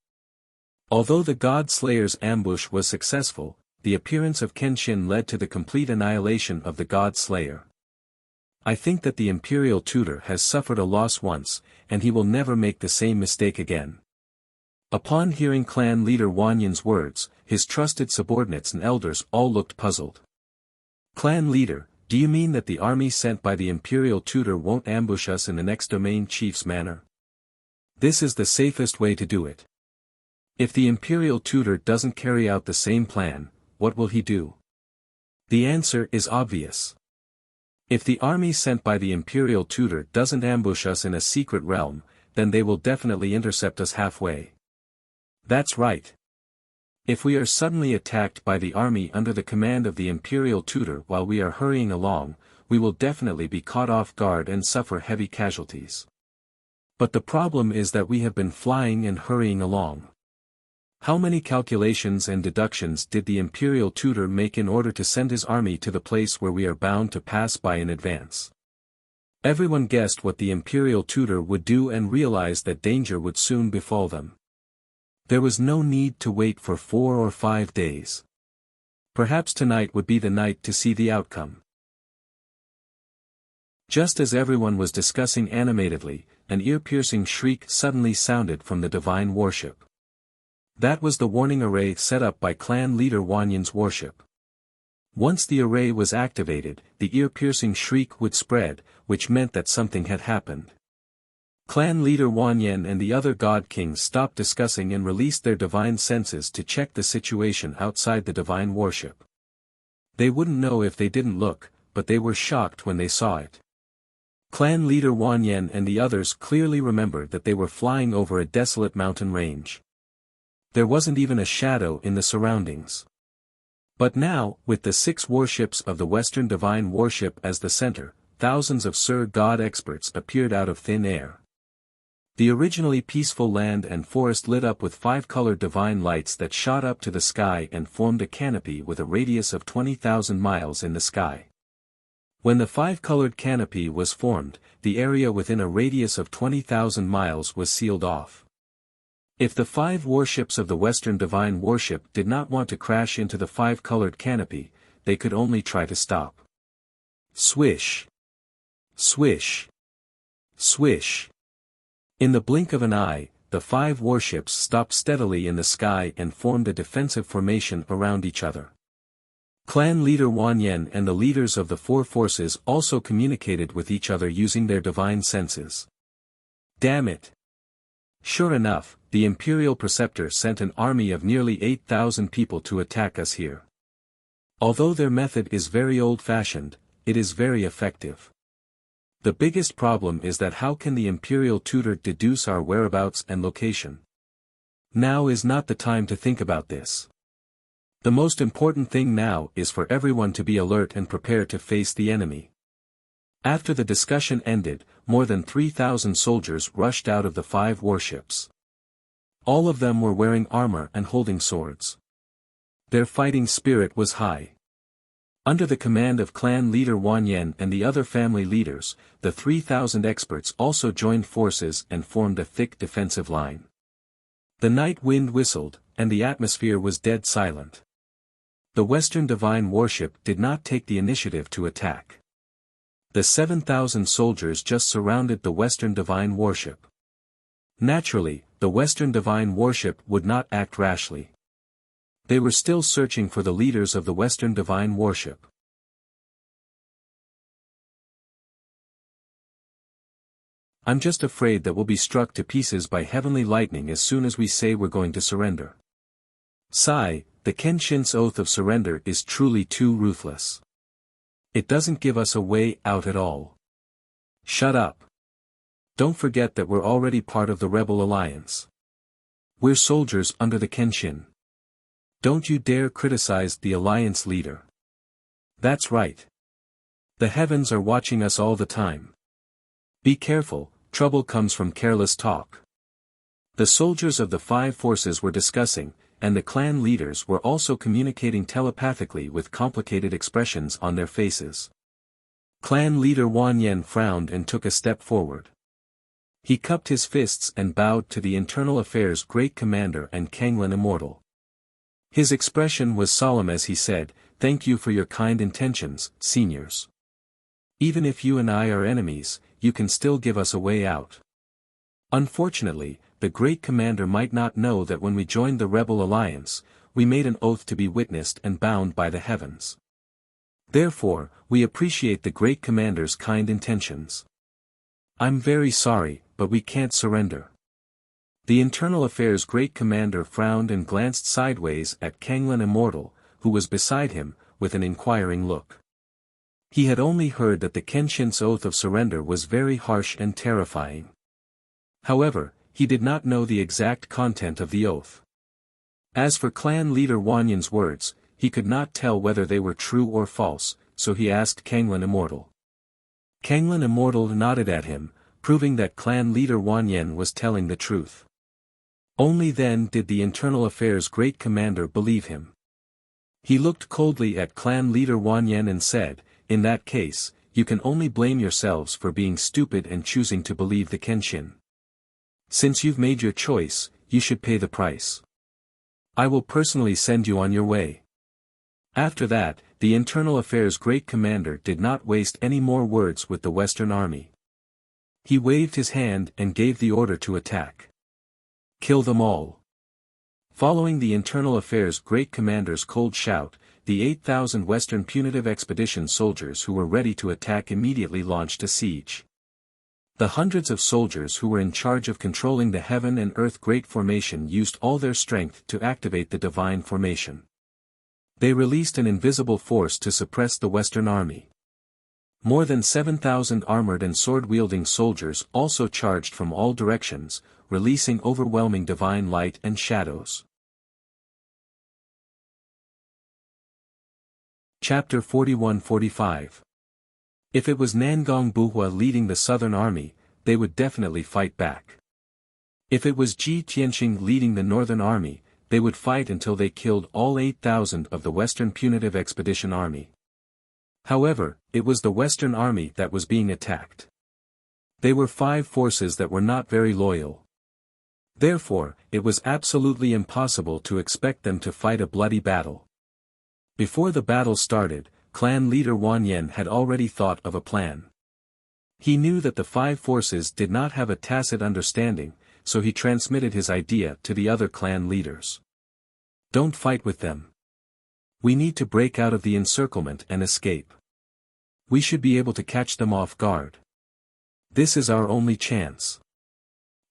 Although the God Slayer's ambush was successful, the appearance of Kenshin led to the complete annihilation of the God Slayer. I think that the imperial tutor has suffered a loss once, and he will never make the same mistake again. Upon hearing clan leader Wanyan's words, his trusted subordinates and elders all looked puzzled. Clan leader, do you mean that the army sent by the imperial tutor won't ambush us in the next domain chief's manor? This is the safest way to do it. If the imperial tutor doesn't carry out the same plan, what will he do? The answer is obvious. If the army sent by the imperial tutor doesn't ambush us in a secret realm, then they will definitely intercept us halfway. That's right. If we are suddenly attacked by the army under the command of the imperial tutor while we are hurrying along, we will definitely be caught off guard and suffer heavy casualties. But the problem is that we have been flying and hurrying along. How many calculations and deductions did the imperial tutor make in order to send his army to the place where we are bound to pass by in advance? Everyone guessed what the imperial tutor would do and realized that danger would soon befall them. There was no need to wait for 4 or 5 days. Perhaps tonight would be the night to see the outcome. Just as everyone was discussing animatedly, an ear-piercing shriek suddenly sounded from the divine warship. That was the warning array set up by clan leader Wanyan's warship. Once the array was activated, the ear-piercing shriek would spread, which meant that something had happened. Clan leader Wanyan and the other god kings stopped discussing and released their divine senses to check the situation outside the divine warship. They wouldn't know if they didn't look, but they were shocked when they saw it. Clan leader Wanyan and the others clearly remembered that they were flying over a desolate mountain range. There wasn't even a shadow in the surroundings. But now, with the 6 warships of the Western Divine Warship as the center, thousands of Sir God experts appeared out of thin air. The originally peaceful land and forest lit up with 5-colored divine lights that shot up to the sky and formed a canopy with a radius of 20,000 miles in the sky. When the 5-colored canopy was formed, the area within a radius of 20,000 miles was sealed off. If the 5 warships of the Western Divine Warship did not want to crash into the 5-colored canopy, they could only try to stop. Swish! Swish! Swish! In the blink of an eye, the 5 warships stopped steadily in the sky and formed a defensive formation around each other. Clan leader Wanyan and the leaders of the 4 forces also communicated with each other using their divine senses. Damn it! Sure enough, the Imperial Preceptor sent an army of nearly 8,000 people to attack us here. Although their method is very old-fashioned, it is very effective. The biggest problem is that how can the Imperial Tutor deduce our whereabouts and location? Now is not the time to think about this. The most important thing now is for everyone to be alert and prepared to face the enemy. After the discussion ended, more than 3,000 soldiers rushed out of the 5 warships. All of them were wearing armor and holding swords. Their fighting spirit was high. Under the command of clan leader Wanyan and the other family leaders, the 3,000 experts also joined forces and formed a thick defensive line. The night wind whistled, and the atmosphere was dead silent. The Western Divine Warship did not take the initiative to attack. The 7,000 soldiers just surrounded the Western Divine Warship. Naturally, the Western divine worship would not act rashly. They were still searching for the leaders of the Western divine worship. I'm just afraid that we'll be struck to pieces by heavenly lightning as soon as we say we're going to surrender. Sigh, the Kenshin's oath of surrender is truly too ruthless. It doesn't give us a way out at all. Shut up. Don't forget that we're already part of the Rebel Alliance. We're soldiers under the Kenshin. Don't you dare criticize the Alliance leader. That's right. The heavens are watching us all the time. Be careful, trouble comes from careless talk. The soldiers of the five forces were discussing, and the clan leaders were also communicating telepathically with complicated expressions on their faces. Clan leader Wan Yen frowned and took a step forward. He cupped his fists and bowed to the Internal Affairs Great Commander and Kanglan Immortal. His expression was solemn as he said, "Thank you for your kind intentions, seniors. Even if you and I are enemies, you can still give us a way out." Unfortunately, the Great Commander might not know that when we joined the Rebel Alliance, we made an oath to be witnessed and bound by the heavens. Therefore, we appreciate the Great Commander's kind intentions. I'm very sorry, but we can't surrender. The Internal Affairs Great Commander frowned and glanced sideways at Kanglan Immortal, who was beside him, with an inquiring look. He had only heard that the Kenshin's oath of surrender was very harsh and terrifying. However, he did not know the exact content of the oath. As for clan leader Wanyan's words, he could not tell whether they were true or false, so he asked Kanglan Immortal. Kanglan Immortal nodded at him, proving that clan leader Wanyan was telling the truth. Only then did the Internal Affairs Great Commander believe him. He looked coldly at clan leader Wanyan and said, "In that case, you can only blame yourselves for being stupid and choosing to believe the Kenshin. Since you've made your choice, you should pay the price. I will personally send you on your way." After that, the Internal Affairs Great Commander did not waste any more words with the Western Army. He waved his hand and gave the order to attack. Kill them all. Following the Internal Affairs Great Commander's cold shout, the 8,000 Western Punitive Expedition soldiers who were ready to attack immediately launched a siege. The hundreds of soldiers who were in charge of controlling the Heaven and Earth Great Formation used all their strength to activate the Divine Formation. They released an invisible force to suppress the Western Army. More than 7,000 armored and sword-wielding soldiers also charged from all directions, releasing overwhelming divine light and shadows. Chapter 41-45. If it was Nangong Buhua leading the Southern Army, they would definitely fight back. If it was Ji Tianxing leading the Northern Army, they would fight until they killed all 8,000 of the Western Punitive Expedition Army. However, it was the Western Army that was being attacked. They were five forces that were not very loyal. Therefore, it was absolutely impossible to expect them to fight a bloody battle. Before the battle started, clan leader Wan Yen had already thought of a plan. He knew that the five forces did not have a tacit understanding, so he transmitted his idea to the other clan leaders. Don't fight with them. We need to break out of the encirclement and escape. We should be able to catch them off guard. This is our only chance.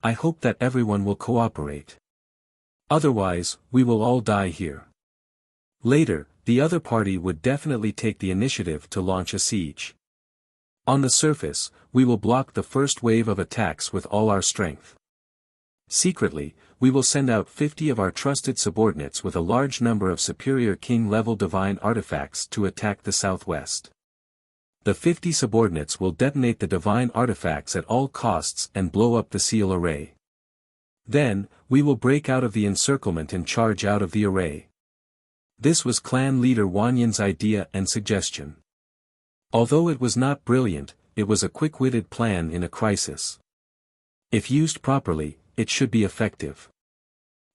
I hope that everyone will cooperate. Otherwise, we will all die here. Later, the other party would definitely take the initiative to launch a siege. On the surface, we will block the first wave of attacks with all our strength. Secretly, we will send out 50 of our trusted subordinates with a large number of superior king-level divine artifacts to attack the southwest. The 50 subordinates will detonate the divine artifacts at all costs and blow up the seal array. Then, we will break out of the encirclement and charge out of the array. This was clan leader Wanyan's idea and suggestion. Although it was not brilliant, it was a quick-witted plan in a crisis. If used properly, it should be effective.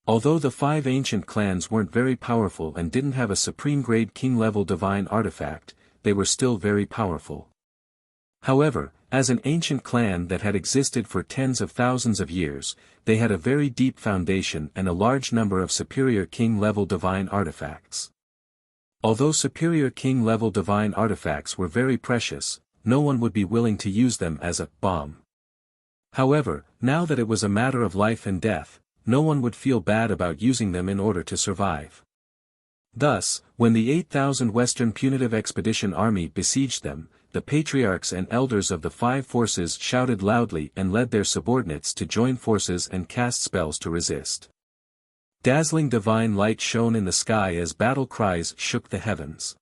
Although the five ancient clans weren't very powerful and didn't have a supreme-grade king-level divine artifact, they were still very powerful. However, As an ancient clan that had existed for tens of thousands of years, they had a very deep foundation and a large number of superior king-level divine artifacts. Although superior king-level divine artifacts were very precious, no one would be willing to use them as a bomb. However, now that it was a matter of life and death, no one would feel bad about using them in order to survive. Thus, when the 8,000 Western Punitive Expedition Army besieged them, the patriarchs and elders of the five forces shouted loudly and led their subordinates to join forces and cast spells to resist. Dazzling divine light shone in the sky as battle cries shook the heavens.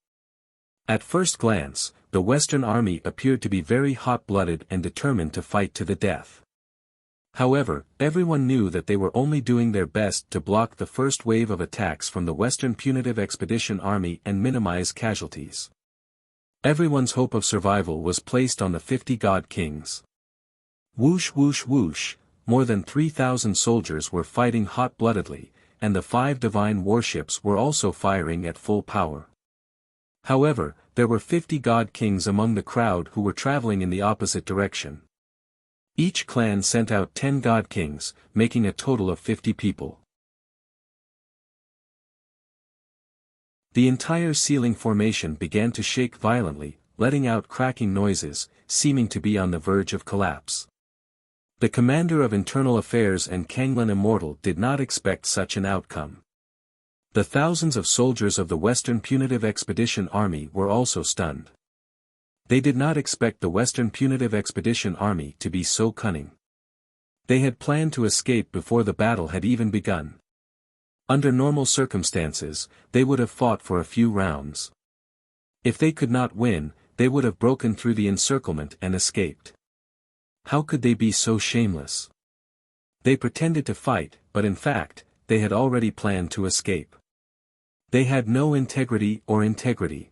At first glance, the Western army appeared to be very hot-blooded and determined to fight to the death. However, everyone knew that they were only doing their best to block the first wave of attacks from the Western Punitive Expedition Army and minimize casualties. Everyone's hope of survival was placed on the 50 god kings. Whoosh whoosh whoosh, more than 3,000 soldiers were fighting hot-bloodedly, and the 5 divine warships were also firing at full power. However, there were 50 god kings among the crowd who were traveling in the opposite direction. Each clan sent out 10 god kings, making a total of 50 people. The entire ceiling formation began to shake violently, letting out cracking noises, seeming to be on the verge of collapse. The commander of internal affairs and Kanglan Immortal did not expect such an outcome. The thousands of soldiers of the Western Punitive Expedition Army were also stunned. They did not expect the Western Punitive Expedition Army to be so cunning. They had planned to escape before the battle had even begun. Under normal circumstances, they would have fought for a few rounds. If they could not win, they would have broken through the encirclement and escaped. How could they be so shameless? They pretended to fight, but in fact, they had already planned to escape. They had no integrity.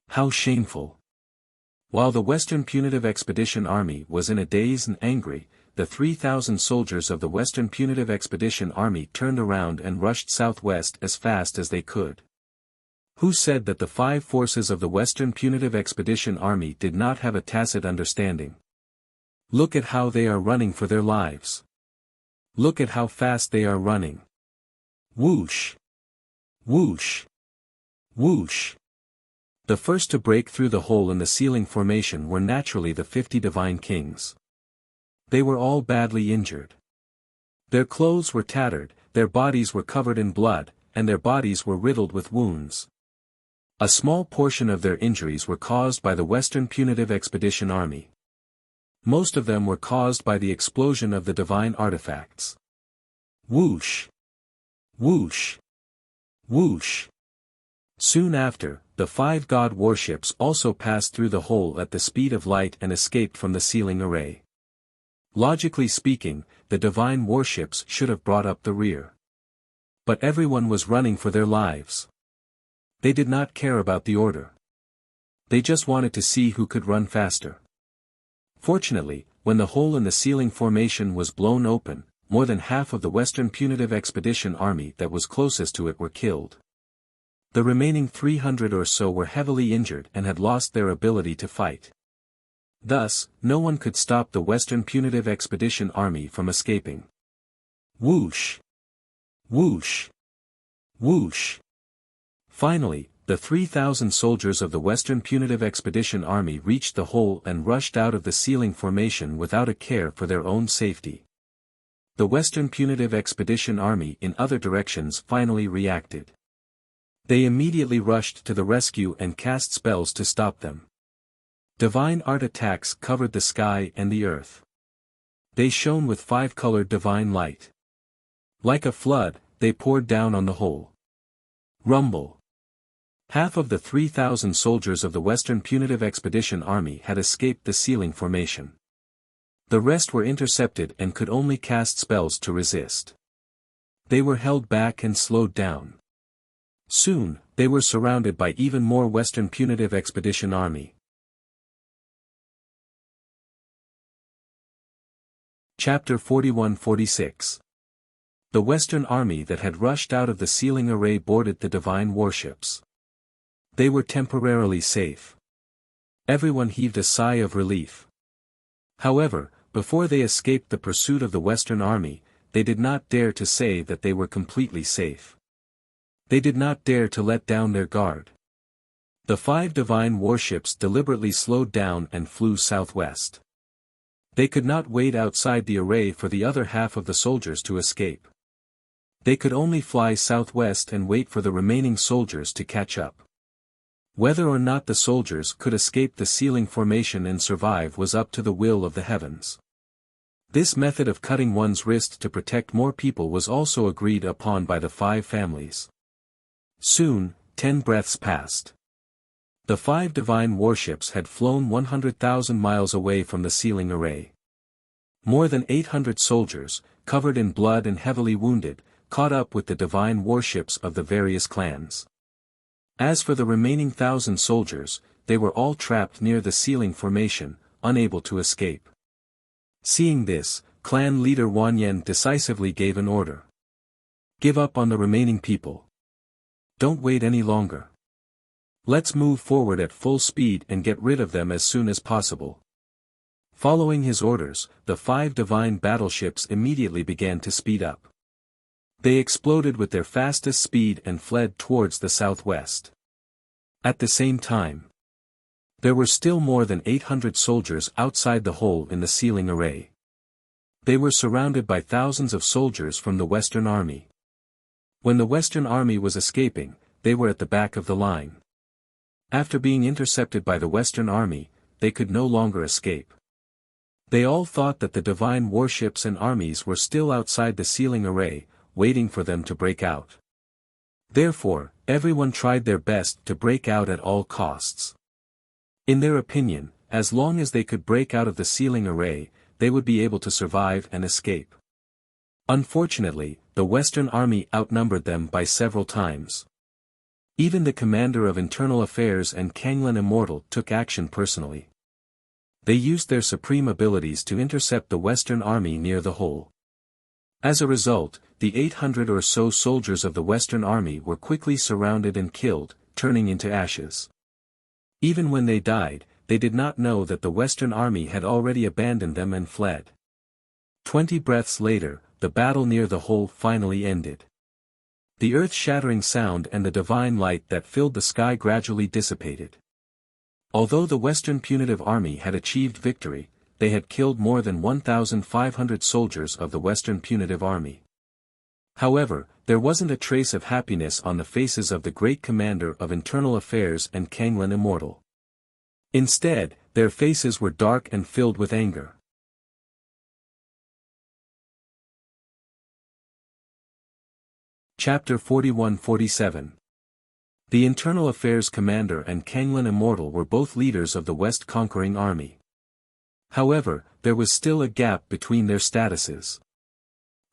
How shameful. While the Western Punitive Expedition Army was in a daze and angry, the 3,000 soldiers of the Western Punitive Expedition Army turned around and rushed southwest as fast as they could. Who said that the 5 forces of the Western Punitive Expedition Army did not have a tacit understanding? Look at how they are running for their lives. Look at how fast they are running. Whoosh! Whoosh! Whoosh! The first to break through the hole in the ceiling formation were naturally the 50 divine kings. They were all badly injured. Their clothes were tattered, their bodies were covered in blood, and their bodies were riddled with wounds. A small portion of their injuries were caused by the Western Punitive Expedition Army. Most of them were caused by the explosion of the divine artifacts. Whoosh! Whoosh! Whoosh! Soon after, the 5 god warships also passed through the hole at the speed of light and escaped from the ceiling array. Logically speaking, the divine warships should have brought up the rear. But everyone was running for their lives. They did not care about the order. They just wanted to see who could run faster. Fortunately, when the hole in the ceiling formation was blown open, more than half of the Western Punitive Expedition Army that was closest to it were killed. The remaining 300 or so were heavily injured and had lost their ability to fight. Thus, no one could stop the Western Punitive Expedition Army from escaping. Whoosh! Whoosh! Whoosh! Finally, the 3,000 soldiers of the Western Punitive Expedition Army reached the hole and rushed out of the ceiling formation without a care for their own safety. The Western Punitive Expedition Army in other directions finally reacted. They immediately rushed to the rescue and cast spells to stop them. Divine art attacks covered the sky and the earth. They shone with 5-colored divine light. Like a flood, they poured down on the hole. Rumble. Half of the 3,000 soldiers of the Western Punitive Expedition Army had escaped the ceiling formation. The rest were intercepted and could only cast spells to resist. They were held back and slowed down. Soon, they were surrounded by even more Western Punitive Expedition Army. Chapter 41-46. The Western Army that had rushed out of the ceiling array boarded the divine warships. They were temporarily safe. Everyone heaved a sigh of relief. However, before they escaped the pursuit of the Western Army, they did not dare to say that they were completely safe. They did not dare to let down their guard. The 5 divine warships deliberately slowed down and flew southwest. They could not wait outside the array for the other half of the soldiers to escape. They could only fly southwest and wait for the remaining soldiers to catch up. Whether or not the soldiers could escape the sealing formation and survive was up to the will of the heavens. This method of cutting one's wrist to protect more people was also agreed upon by the 5 families. Soon, 10 breaths passed. The 5 divine warships had flown 100,000 miles away from the sealing array. More than 800 soldiers, covered in blood and heavily wounded, caught up with the divine warships of the various clans. As for the remaining 1,000 soldiers, they were all trapped near the sealing formation, unable to escape. Seeing this, clan leader Wanyan decisively gave an order. Give up on the remaining people. Don't wait any longer. Let's move forward at full speed and get rid of them as soon as possible. Following his orders, the 5 divine battleships immediately began to speed up. They exploded with their fastest speed and fled towards the southwest. At the same time, there were still more than 800 soldiers outside the hole in the sealing array. They were surrounded by thousands of soldiers from the Western Army. When the Western Army was escaping, they were at the back of the line. After being intercepted by the Western Army, they could no longer escape. They all thought that the divine warships and armies were still outside the sealing array, waiting for them to break out. Therefore, everyone tried their best to break out at all costs. In their opinion, as long as they could break out of the sealing array, they would be able to survive and escape. Unfortunately, the Western Army outnumbered them by several times. Even the commander of internal affairs and Kanglan Immortal took action personally. They used their supreme abilities to intercept the Western Army near the hole. As a result, the 800 or so soldiers of the Western Army were quickly surrounded and killed, turning into ashes. Even when they died, they did not know that the Western Army had already abandoned them and fled. 20 breaths later, the battle near the hole finally ended. The earth-shattering sound and the divine light that filled the sky gradually dissipated. Although the Western Punitive Army had achieved victory, they had killed more than 1,500 soldiers of the Western Punitive Army. However, there wasn't a trace of happiness on the faces of the great commander of internal affairs and Kanglan Immortal. Instead, their faces were dark and filled with anger. Chapter 41-47. The Internal Affairs Commander and Kanglan Immortal were both leaders of the West Conquering Army. However, there was still a gap between their statuses.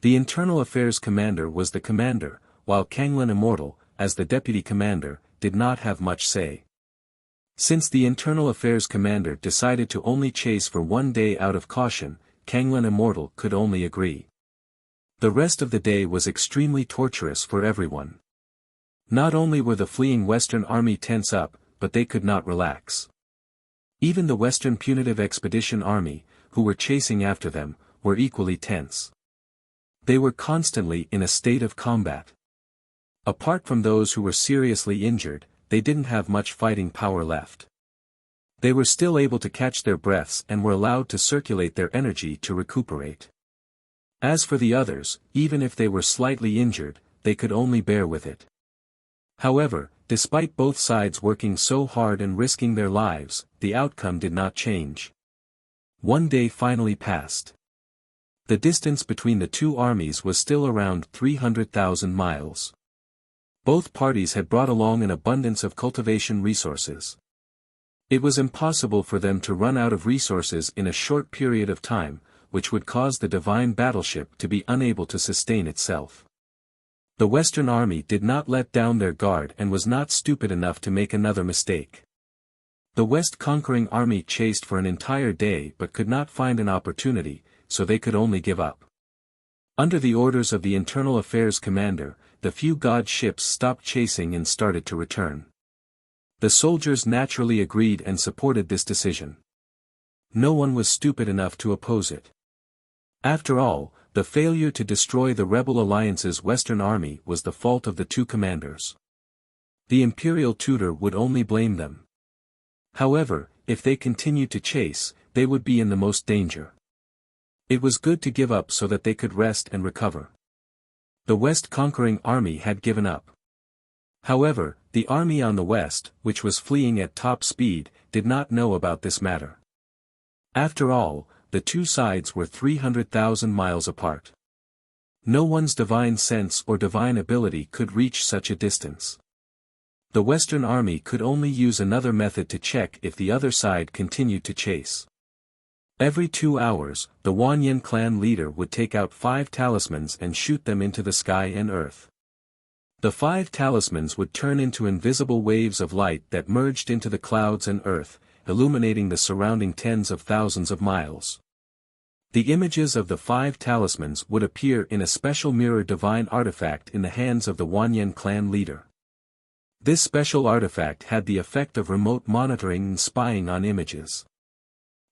The Internal Affairs Commander was the commander, while Kanglan Immortal, as the deputy commander, did not have much say. Since the Internal Affairs Commander decided to only chase for 1 day out of caution, Kanglan Immortal could only agree. The rest of the day was extremely torturous for everyone. Not only were the fleeing Western Army tense up, but they could not relax. Even the Western Punitive Expedition Army, who were chasing after them, were equally tense. They were constantly in a state of combat. Apart from those who were seriously injured, they didn't have much fighting power left. They were still able to catch their breaths and were allowed to circulate their energy to recuperate. As for the others, even if they were slightly injured, they could only bear with it. However, despite both sides working so hard and risking their lives, the outcome did not change. 1 day finally passed. The distance between the two armies was still around 300,000 miles. Both parties had brought along an abundance of cultivation resources. It was impossible for them to run out of resources in a short period of time, which would cause the divine battleship to be unable to sustain itself. The Western Army did not let down their guard and was not stupid enough to make another mistake. The West Conquering Army chased for an entire day but could not find an opportunity, so they could only give up. Under the orders of the Internal Affairs Commander, the few god ships stopped chasing and started to return. The soldiers naturally agreed and supported this decision. No one was stupid enough to oppose it. After all, the failure to destroy the rebel alliance's Western army was the fault of the two commanders. The imperial tutor would only blame them. However, if they continued to chase, they would be in the most danger. It was good to give up so that they could rest and recover. The West conquering army had given up. However, the army on the west, which was fleeing at top speed, did not know about this matter. After all, the two sides were 300,000 miles apart. No one's divine sense or divine ability could reach such a distance. The Western army could only use another method to check if the other side continued to chase. Every 2 hours, the Wanyan clan leader would take out 5 talismans and shoot them into the sky and earth. The 5 talismans would turn into invisible waves of light that merged into the clouds and earth, illuminating the surrounding tens of thousands of miles. The images of the 5 talismans would appear in a special mirror divine artifact in the hands of the Wanyan clan leader. This special artifact had the effect of remote monitoring and spying on images.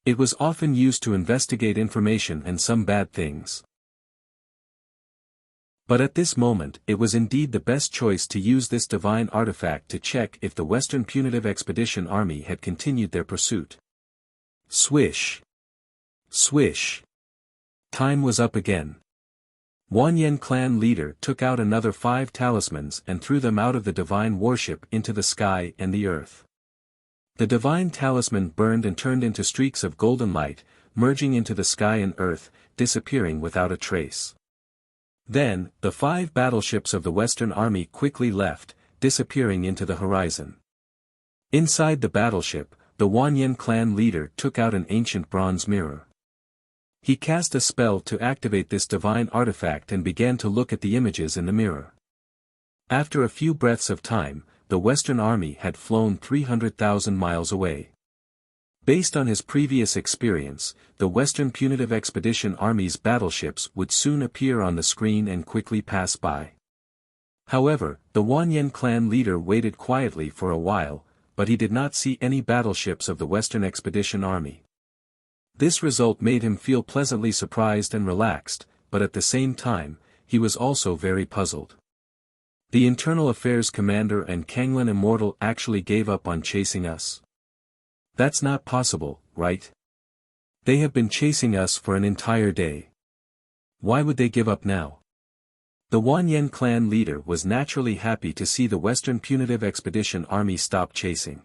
It was often used to investigate information and some bad things. But at this moment it was indeed the best choice to use this divine artifact to check if the Western Punitive Expedition Army had continued their pursuit. Swish! Swish! Time was up again. Wanyan clan leader took out another 5 talismans and threw them out of the divine warship into the sky and the earth. The divine talisman burned and turned into streaks of golden light, merging into the sky and earth, disappearing without a trace. Then, the 5 battleships of the Western Army quickly left, disappearing into the horizon. Inside the battleship, the Wanyan clan leader took out an ancient bronze mirror. He cast a spell to activate this divine artifact and began to look at the images in the mirror. After a few breaths of time, the Western Army had flown 300,000 miles away. Based on his previous experience, the Western Punitive Expedition Army's battleships would soon appear on the screen and quickly pass by. However, the Wanyan clan leader waited quietly for a while, but he did not see any battleships of the Western Expedition Army. This result made him feel pleasantly surprised and relaxed, but at the same time, he was also very puzzled. The Internal Affairs Commander and Kanglan Immortal actually gave up on chasing us. That's not possible, right? They have been chasing us for an entire day. Why would they give up now? The Wanyan clan leader was naturally happy to see the Western Punitive Expedition Army stop chasing.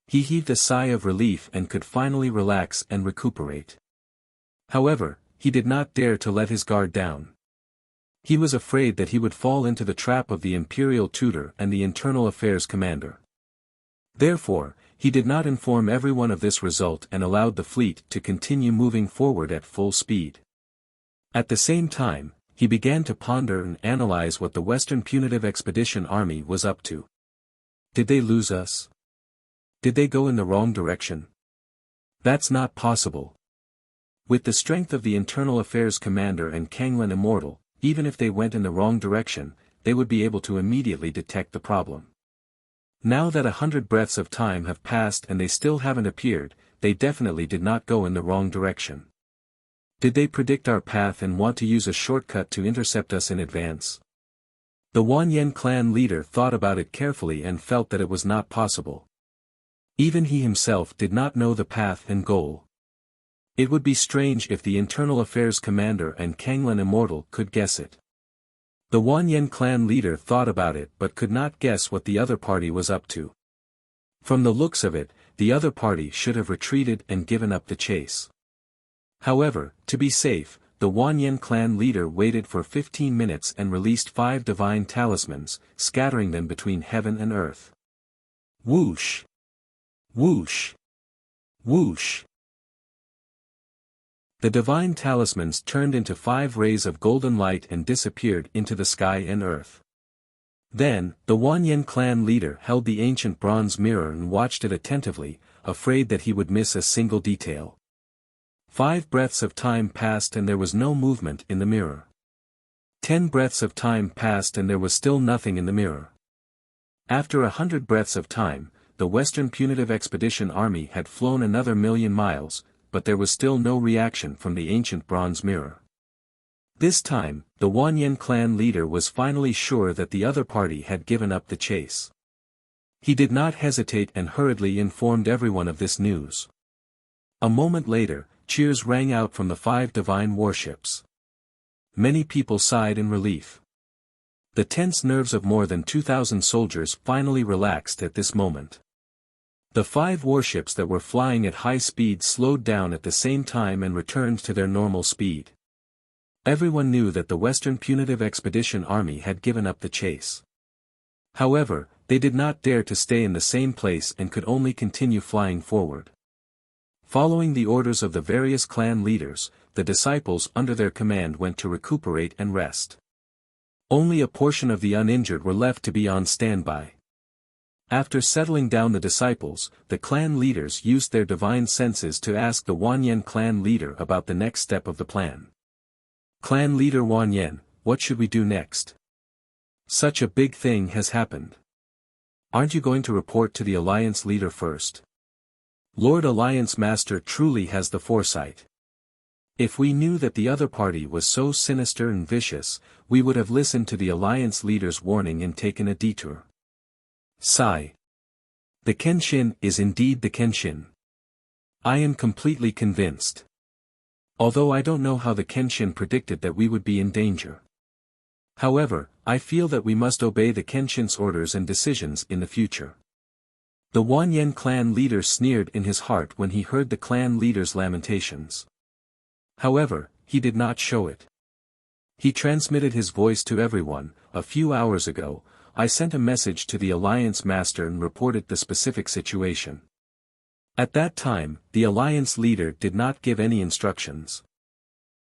He heaved a sigh of relief and could finally relax and recuperate. However, he did not dare to let his guard down. He was afraid that he would fall into the trap of the Imperial Tutor and the Internal Affairs Commander. Therefore, he did not inform everyone of this result and allowed the fleet to continue moving forward at full speed. At the same time, he began to ponder and analyze what the Western Punitive Expedition Army was up to. Did they lose us? Did they go in the wrong direction? That's not possible. With the strength of the Internal Affairs Commander and Kanglan Immortal, even if they went in the wrong direction, they would be able to immediately detect the problem. Now that 100 breaths of time have passed and they still haven't appeared, they definitely did not go in the wrong direction. Did they predict our path and want to use a shortcut to intercept us in advance? The Wanyan clan leader thought about it carefully and felt that it was not possible. Even he himself did not know the path and goal. It would be strange if the Internal Affairs Commander and Kanglan Immortal could guess it. The Wanyan clan leader thought about it but could not guess what the other party was up to. From the looks of it, the other party should have retreated and given up the chase. However, to be safe, the Wanyan clan leader waited for 15 minutes and released 5 divine talismans, scattering them between heaven and earth. Whoosh! Whoosh! Whoosh! The divine talismans turned into 5 rays of golden light and disappeared into the sky and earth. Then, the Wanyan clan leader held the ancient bronze mirror and watched it attentively, afraid that he would miss a single detail. 5 breaths of time passed and there was no movement in the mirror. 10 breaths of time passed and there was still nothing in the mirror. After 100 breaths of time, the Western Punitive Expedition Army had flown another 1,000,000 miles, but there was still no reaction from the ancient bronze mirror. This time, the Wanyan clan leader was finally sure that the other party had given up the chase. He did not hesitate and hurriedly informed everyone of this news. A moment later, cheers rang out from the 5 divine warships. Many people sighed in relief. The tense nerves of more than 2,000 soldiers finally relaxed at this moment. The 5 warships that were flying at high speed slowed down at the same time and returned to their normal speed. Everyone knew that the Western Punitive Expedition Army had given up the chase. However, they did not dare to stay in the same place and could only continue flying forward. Following the orders of the various clan leaders, the disciples under their command went to recuperate and rest. Only a portion of the uninjured were left to be on standby. After settling down the disciples, the clan leaders used their divine senses to ask the Wanyan clan leader about the next step of the plan. Clan leader Wanyan, what should we do next? Such a big thing has happened. Aren't you going to report to the Alliance leader first? Lord Alliance Master truly has the foresight. If we knew that the other party was so sinister and vicious, we would have listened to the Alliance leader's warning and taken a detour. Sigh. The Kenshin is indeed the Kenshin. I am completely convinced. Although I don't know how the Kenshin predicted that we would be in danger. However, I feel that we must obey the Kenshin's orders and decisions in the future. The Wanyan clan leader sneered in his heart when he heard the clan leader's lamentations. However, he did not show it. He transmitted his voice to everyone. A few hours ago, I sent a message to the Alliance Master and reported the specific situation. At that time, the Alliance leader did not give any instructions.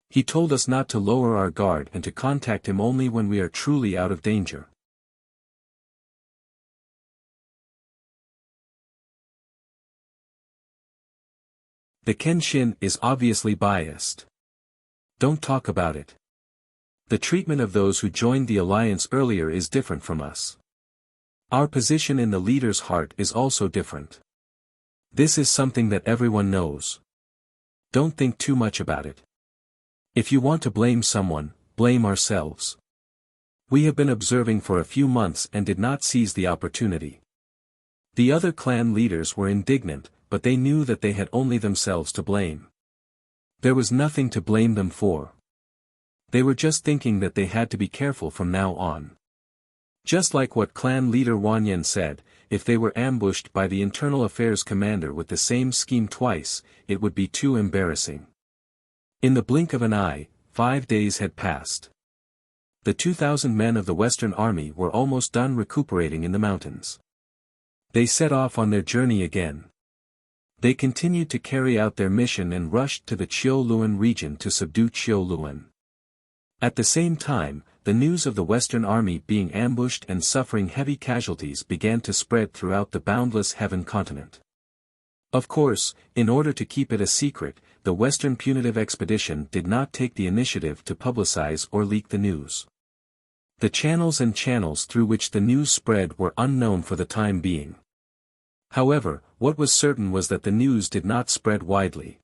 He told us not to lower our guard and to contact him only when we are truly out of danger. The Kenshin is obviously biased. Don't talk about it. The treatment of those who joined the alliance earlier is different from us. Our position in the leader's heart is also different. This is something that everyone knows. Don't think too much about it. If you want to blame someone, blame ourselves. We have been observing for a few months and did not seize the opportunity. The other clan leaders were indignant, but they knew that they had only themselves to blame. There was nothing to blame them for. They were just thinking that they had to be careful from now on. Just like what clan leader Wanyan said, if they were ambushed by the internal affairs commander with the same scheme twice, it would be too embarrassing. In the blink of an eye, 5 days had passed. The 2,000 men of the Western Army were almost done recuperating in the mountains. They set off on their journey again. They continued to carry out their mission and rushed to the Qiuluan region to subdue Qiuluan. At the same time, the news of the Western Army being ambushed and suffering heavy casualties began to spread throughout the boundless heaven continent. Of course, in order to keep it a secret, the Western Punitive Expedition did not take the initiative to publicize or leak the news. The channels and channels through which the news spread were unknown for the time being. However, what was certain was that the news did not spread widely.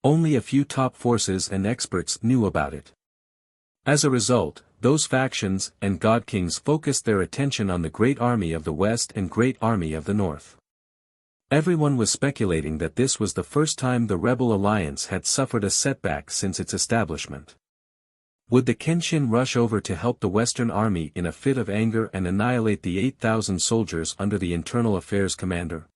Only a few top forces and experts knew about it. As a result, those factions and God Kings focused their attention on the Great Army of the West and Great Army of the North. Everyone was speculating that this was the first time the Rebel Alliance had suffered a setback since its establishment. Would the Kenshin rush over to help the Western Army in a fit of anger and annihilate the 8,000 soldiers under the Internal Affairs Commander?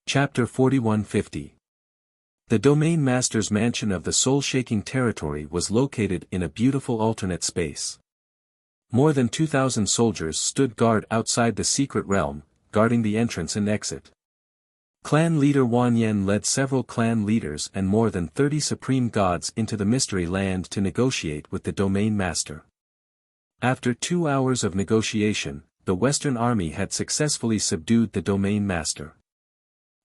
Chapter 4150. The Domain Master's mansion of the soul-shaking territory was located in a beautiful alternate space. More than 2,000 soldiers stood guard outside the secret realm, guarding the entrance and exit. Clan leader Wanyan led several clan leaders and more than 30 supreme gods into the mystery land to negotiate with the Domain Master. After 2 hours of negotiation, the Western Army had successfully subdued the Domain Master.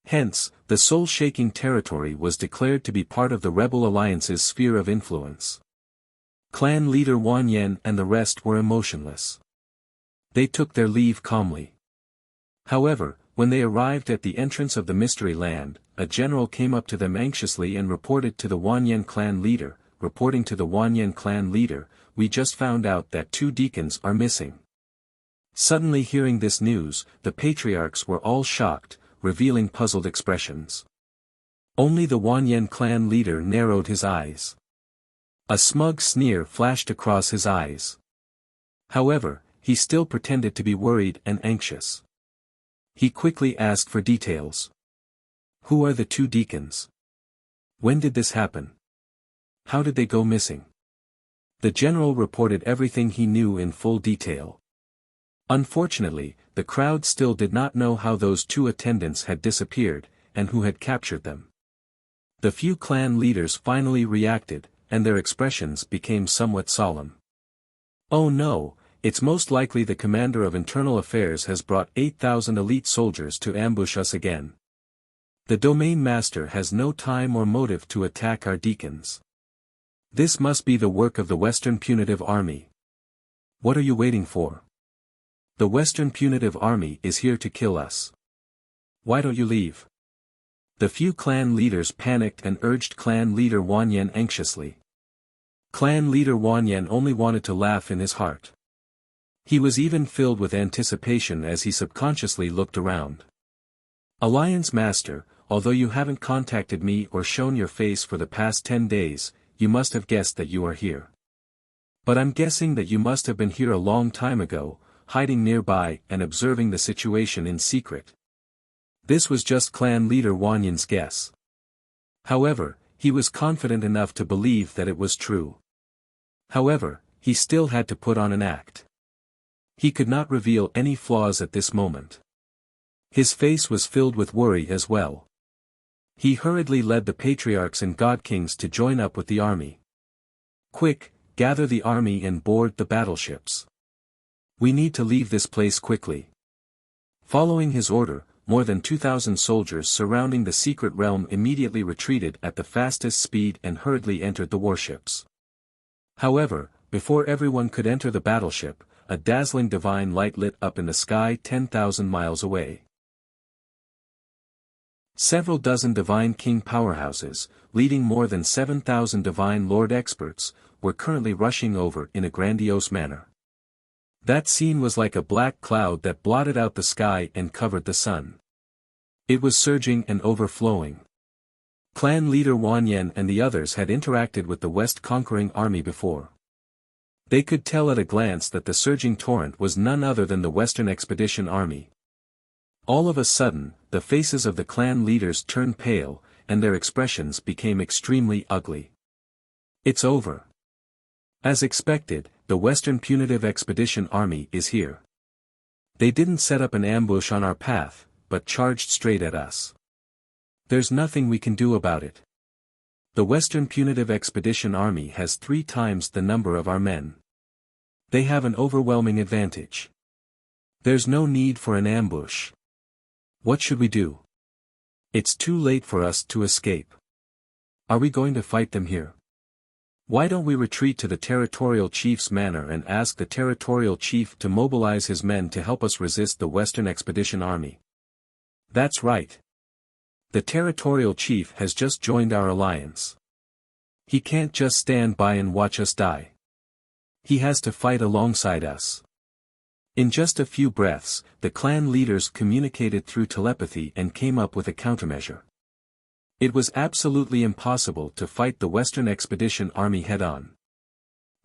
Hence, the soul-shaking territory was declared to be part of the Rebel Alliance's sphere of influence. Clan leader Wan Yen and the rest were emotionless. They took their leave calmly. However, when they arrived at the entrance of the mystery land, a general came up to them anxiously and reported to the Wan Yen clan leader, "We just found out that 2 deacons are missing." Suddenly hearing this news, the patriarchs were all shocked, revealing puzzled expressions. Only the Wan Yen clan leader narrowed his eyes. A smug sneer flashed across his eyes. However, he still pretended to be worried and anxious. He quickly asked for details. "Who are the 2 deacons? When did this happen? How did they go missing?" The general reported everything he knew in full detail. Unfortunately, the crowd still did not know how those 2 attendants had disappeared, and who had captured them. The few clan leaders finally reacted, and their expressions became somewhat solemn. "Oh no, it's most likely the commander of internal affairs has brought 8,000 elite soldiers to ambush us again. The domain master has no time or motive to attack our deacons. This must be the work of the Western Punitive Army. What are you waiting for? The Western Punitive Army is here to kill us. Why don't you leave?" The few clan leaders panicked and urged clan leader Wan Yen anxiously. Clan leader Wan Yen only wanted to laugh in his heart. He was even filled with anticipation as he subconsciously looked around. "Alliance Master, although you haven't contacted me or shown your face for the past 10 days, you must have guessed that you are here. But I'm guessing that you must have been here a long time ago, hiding nearby and observing the situation in secret." This was just clan leader Wan Yen's guess. However, he was confident enough to believe that it was true. However, he still had to put on an act. He could not reveal any flaws at this moment. His face was filled with worry as well. He hurriedly led the patriarchs and god kings to join up with the army. "Quick, gather the army and board the battleships. We need to leave this place quickly." Following his order, more than 2,000 soldiers surrounding the secret realm immediately retreated at the fastest speed and hurriedly entered the warships. However, before everyone could enter the battleship, a dazzling divine light lit up in the sky 10,000 miles away. Several dozen divine king powerhouses, leading more than 7,000 divine lord experts, were currently rushing over in a grandiose manner. That scene was like a black cloud that blotted out the sky and covered the sun. It was surging and overflowing. Clan leader Wan Yen and the others had interacted with the West conquering army before. They could tell at a glance that the surging torrent was none other than the Western Expedition Army. All of a sudden, the faces of the clan leaders turned pale, and their expressions became extremely ugly. "It's over. As expected, the Western Punitive Expedition Army is here. They didn't set up an ambush on our path, but charged straight at us. There's nothing we can do about it. The Western Punitive Expedition Army has 3 times the number of our men. They have an overwhelming advantage. There's no need for an ambush. What should we do? It's too late for us to escape. Are we going to fight them here? Why don't we retreat to the territorial chief's manor and ask the territorial chief to mobilize his men to help us resist the Western Expedition Army?" "That's right. The territorial chief has just joined our alliance. He can't just stand by and watch us die. He has to fight alongside us." In just a few breaths, the clan leaders communicated through telepathy and came up with a countermeasure. It was absolutely impossible to fight the Western Expedition Army head-on.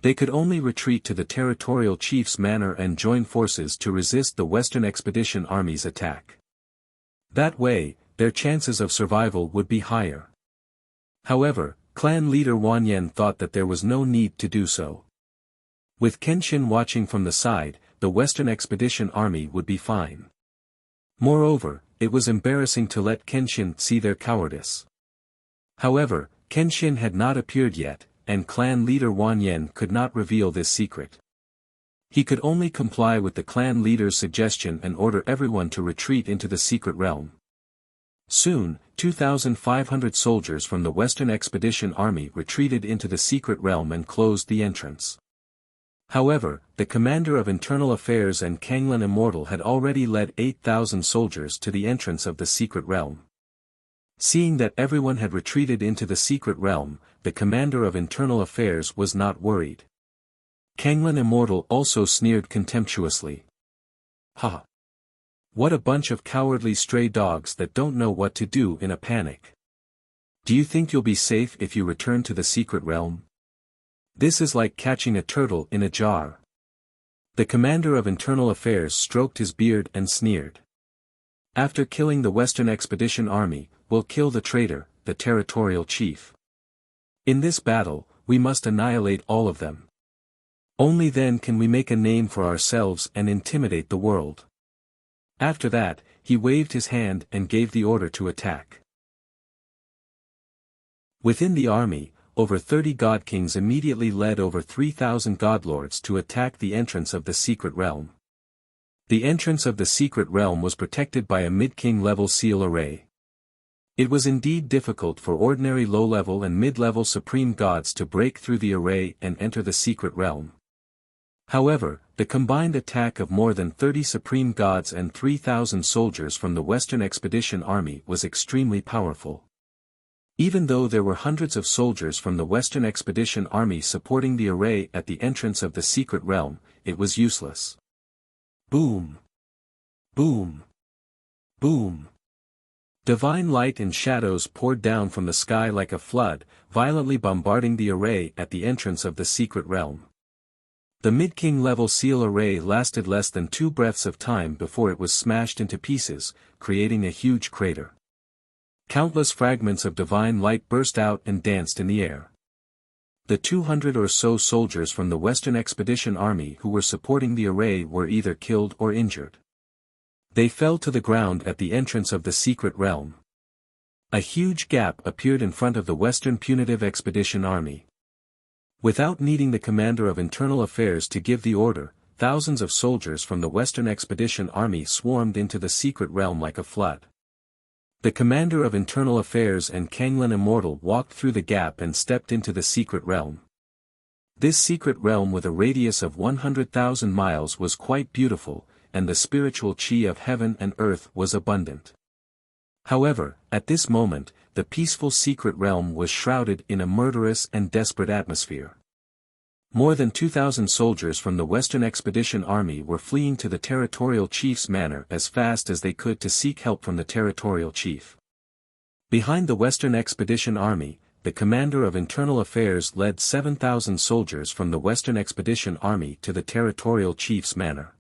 They could only retreat to the territorial chief's manor and join forces to resist the Western Expedition Army's attack. That way, their chances of survival would be higher. However, clan leader Wan Yen thought that there was no need to do so. With Kenshin watching from the side, the Western Expedition Army would be fine. Moreover, it was embarrassing to let Kenshin see their cowardice. However, Kenshin had not appeared yet, and clan leader Wan Yen could not reveal this secret. He could only comply with the clan leader's suggestion and order everyone to retreat into the secret realm. Soon, 2,500 soldiers from the Western Expedition Army retreated into the secret realm and closed the entrance. However, the commander of internal affairs and Kanglan Immortal had already led 8,000 soldiers to the entrance of the secret realm. Seeing that everyone had retreated into the secret realm, the commander of internal affairs was not worried. Kanglan Immortal also sneered contemptuously. "Ha! What a bunch of cowardly stray dogs that don't know what to do in a panic. Do you think you'll be safe if you return to the secret realm? This is like catching a turtle in a jar." The commander of internal affairs stroked his beard and sneered. "After killing the Western Expedition Army, we'll kill the traitor, the territorial chief. In this battle, we must annihilate all of them. Only then can we make a name for ourselves and intimidate the world." After that, he waved his hand and gave the order to attack. Within the army, over 30 god kings immediately led over 3,000 godlords to attack the entrance of the secret realm. The entrance of the secret realm was protected by a mid-king level seal array. It was indeed difficult for ordinary low-level and mid-level supreme gods to break through the array and enter the secret realm. However, the combined attack of more than 30 supreme gods and 3,000 soldiers from the Western Expedition Army was extremely powerful. Even though there were hundreds of soldiers from the Western Expedition Army supporting the array at the entrance of the secret realm, it was useless. Boom! Boom! Boom! Divine light and shadows poured down from the sky like a flood, violently bombarding the array at the entrance of the secret realm. The mid-king level seal array lasted less than 2 breaths of time before it was smashed into pieces, creating a huge crater. Countless fragments of divine light burst out and danced in the air. The 200 or so soldiers from the Western Expedition Army who were supporting the array were either killed or injured. They fell to the ground at the entrance of the secret realm. A huge gap appeared in front of the Western Punitive Expedition Army. Without needing the commander of internal affairs to give the order, thousands of soldiers from the Western Expedition Army swarmed into the secret realm like a flood. The commander of internal affairs and Kanglan Immortal walked through the gap and stepped into the secret realm. This secret realm with a radius of 100,000 miles was quite beautiful, and the spiritual chi of heaven and earth was abundant. However, at this moment, the peaceful secret realm was shrouded in a murderous and desperate atmosphere. More than 2,000 soldiers from the Western Expedition Army were fleeing to the territorial chief's manor as fast as they could to seek help from the territorial chief. Behind the Western Expedition Army, the commander of internal affairs led 7,000 soldiers from the Western Expedition Army to the territorial chief's manor.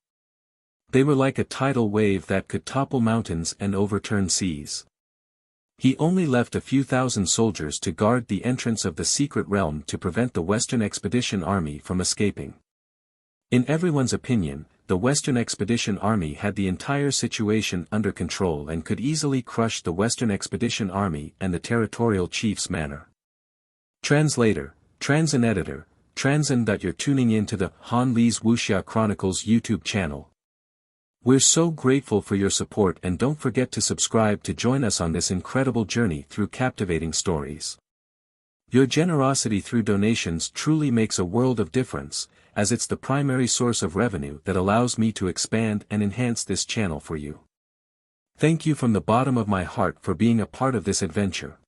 They were like a tidal wave that could topple mountains and overturn seas. He only left a few thousand soldiers to guard the entrance of the secret realm to prevent the Western Expedition Army from escaping. In everyone's opinion, the Western Expedition Army had the entire situation under control and could easily crush the Western Expedition Army and the territorial chief's manor. Translator, Transin Editor, Transin. You're tuning in to the Han Lee's Wuxia Chronicles YouTube channel. We're so grateful for your support, and don't forget to subscribe to join us on this incredible journey through captivating stories. Your generosity through donations truly makes a world of difference, as it's the primary source of revenue that allows me to expand and enhance this channel for you. Thank you from the bottom of my heart for being a part of this adventure.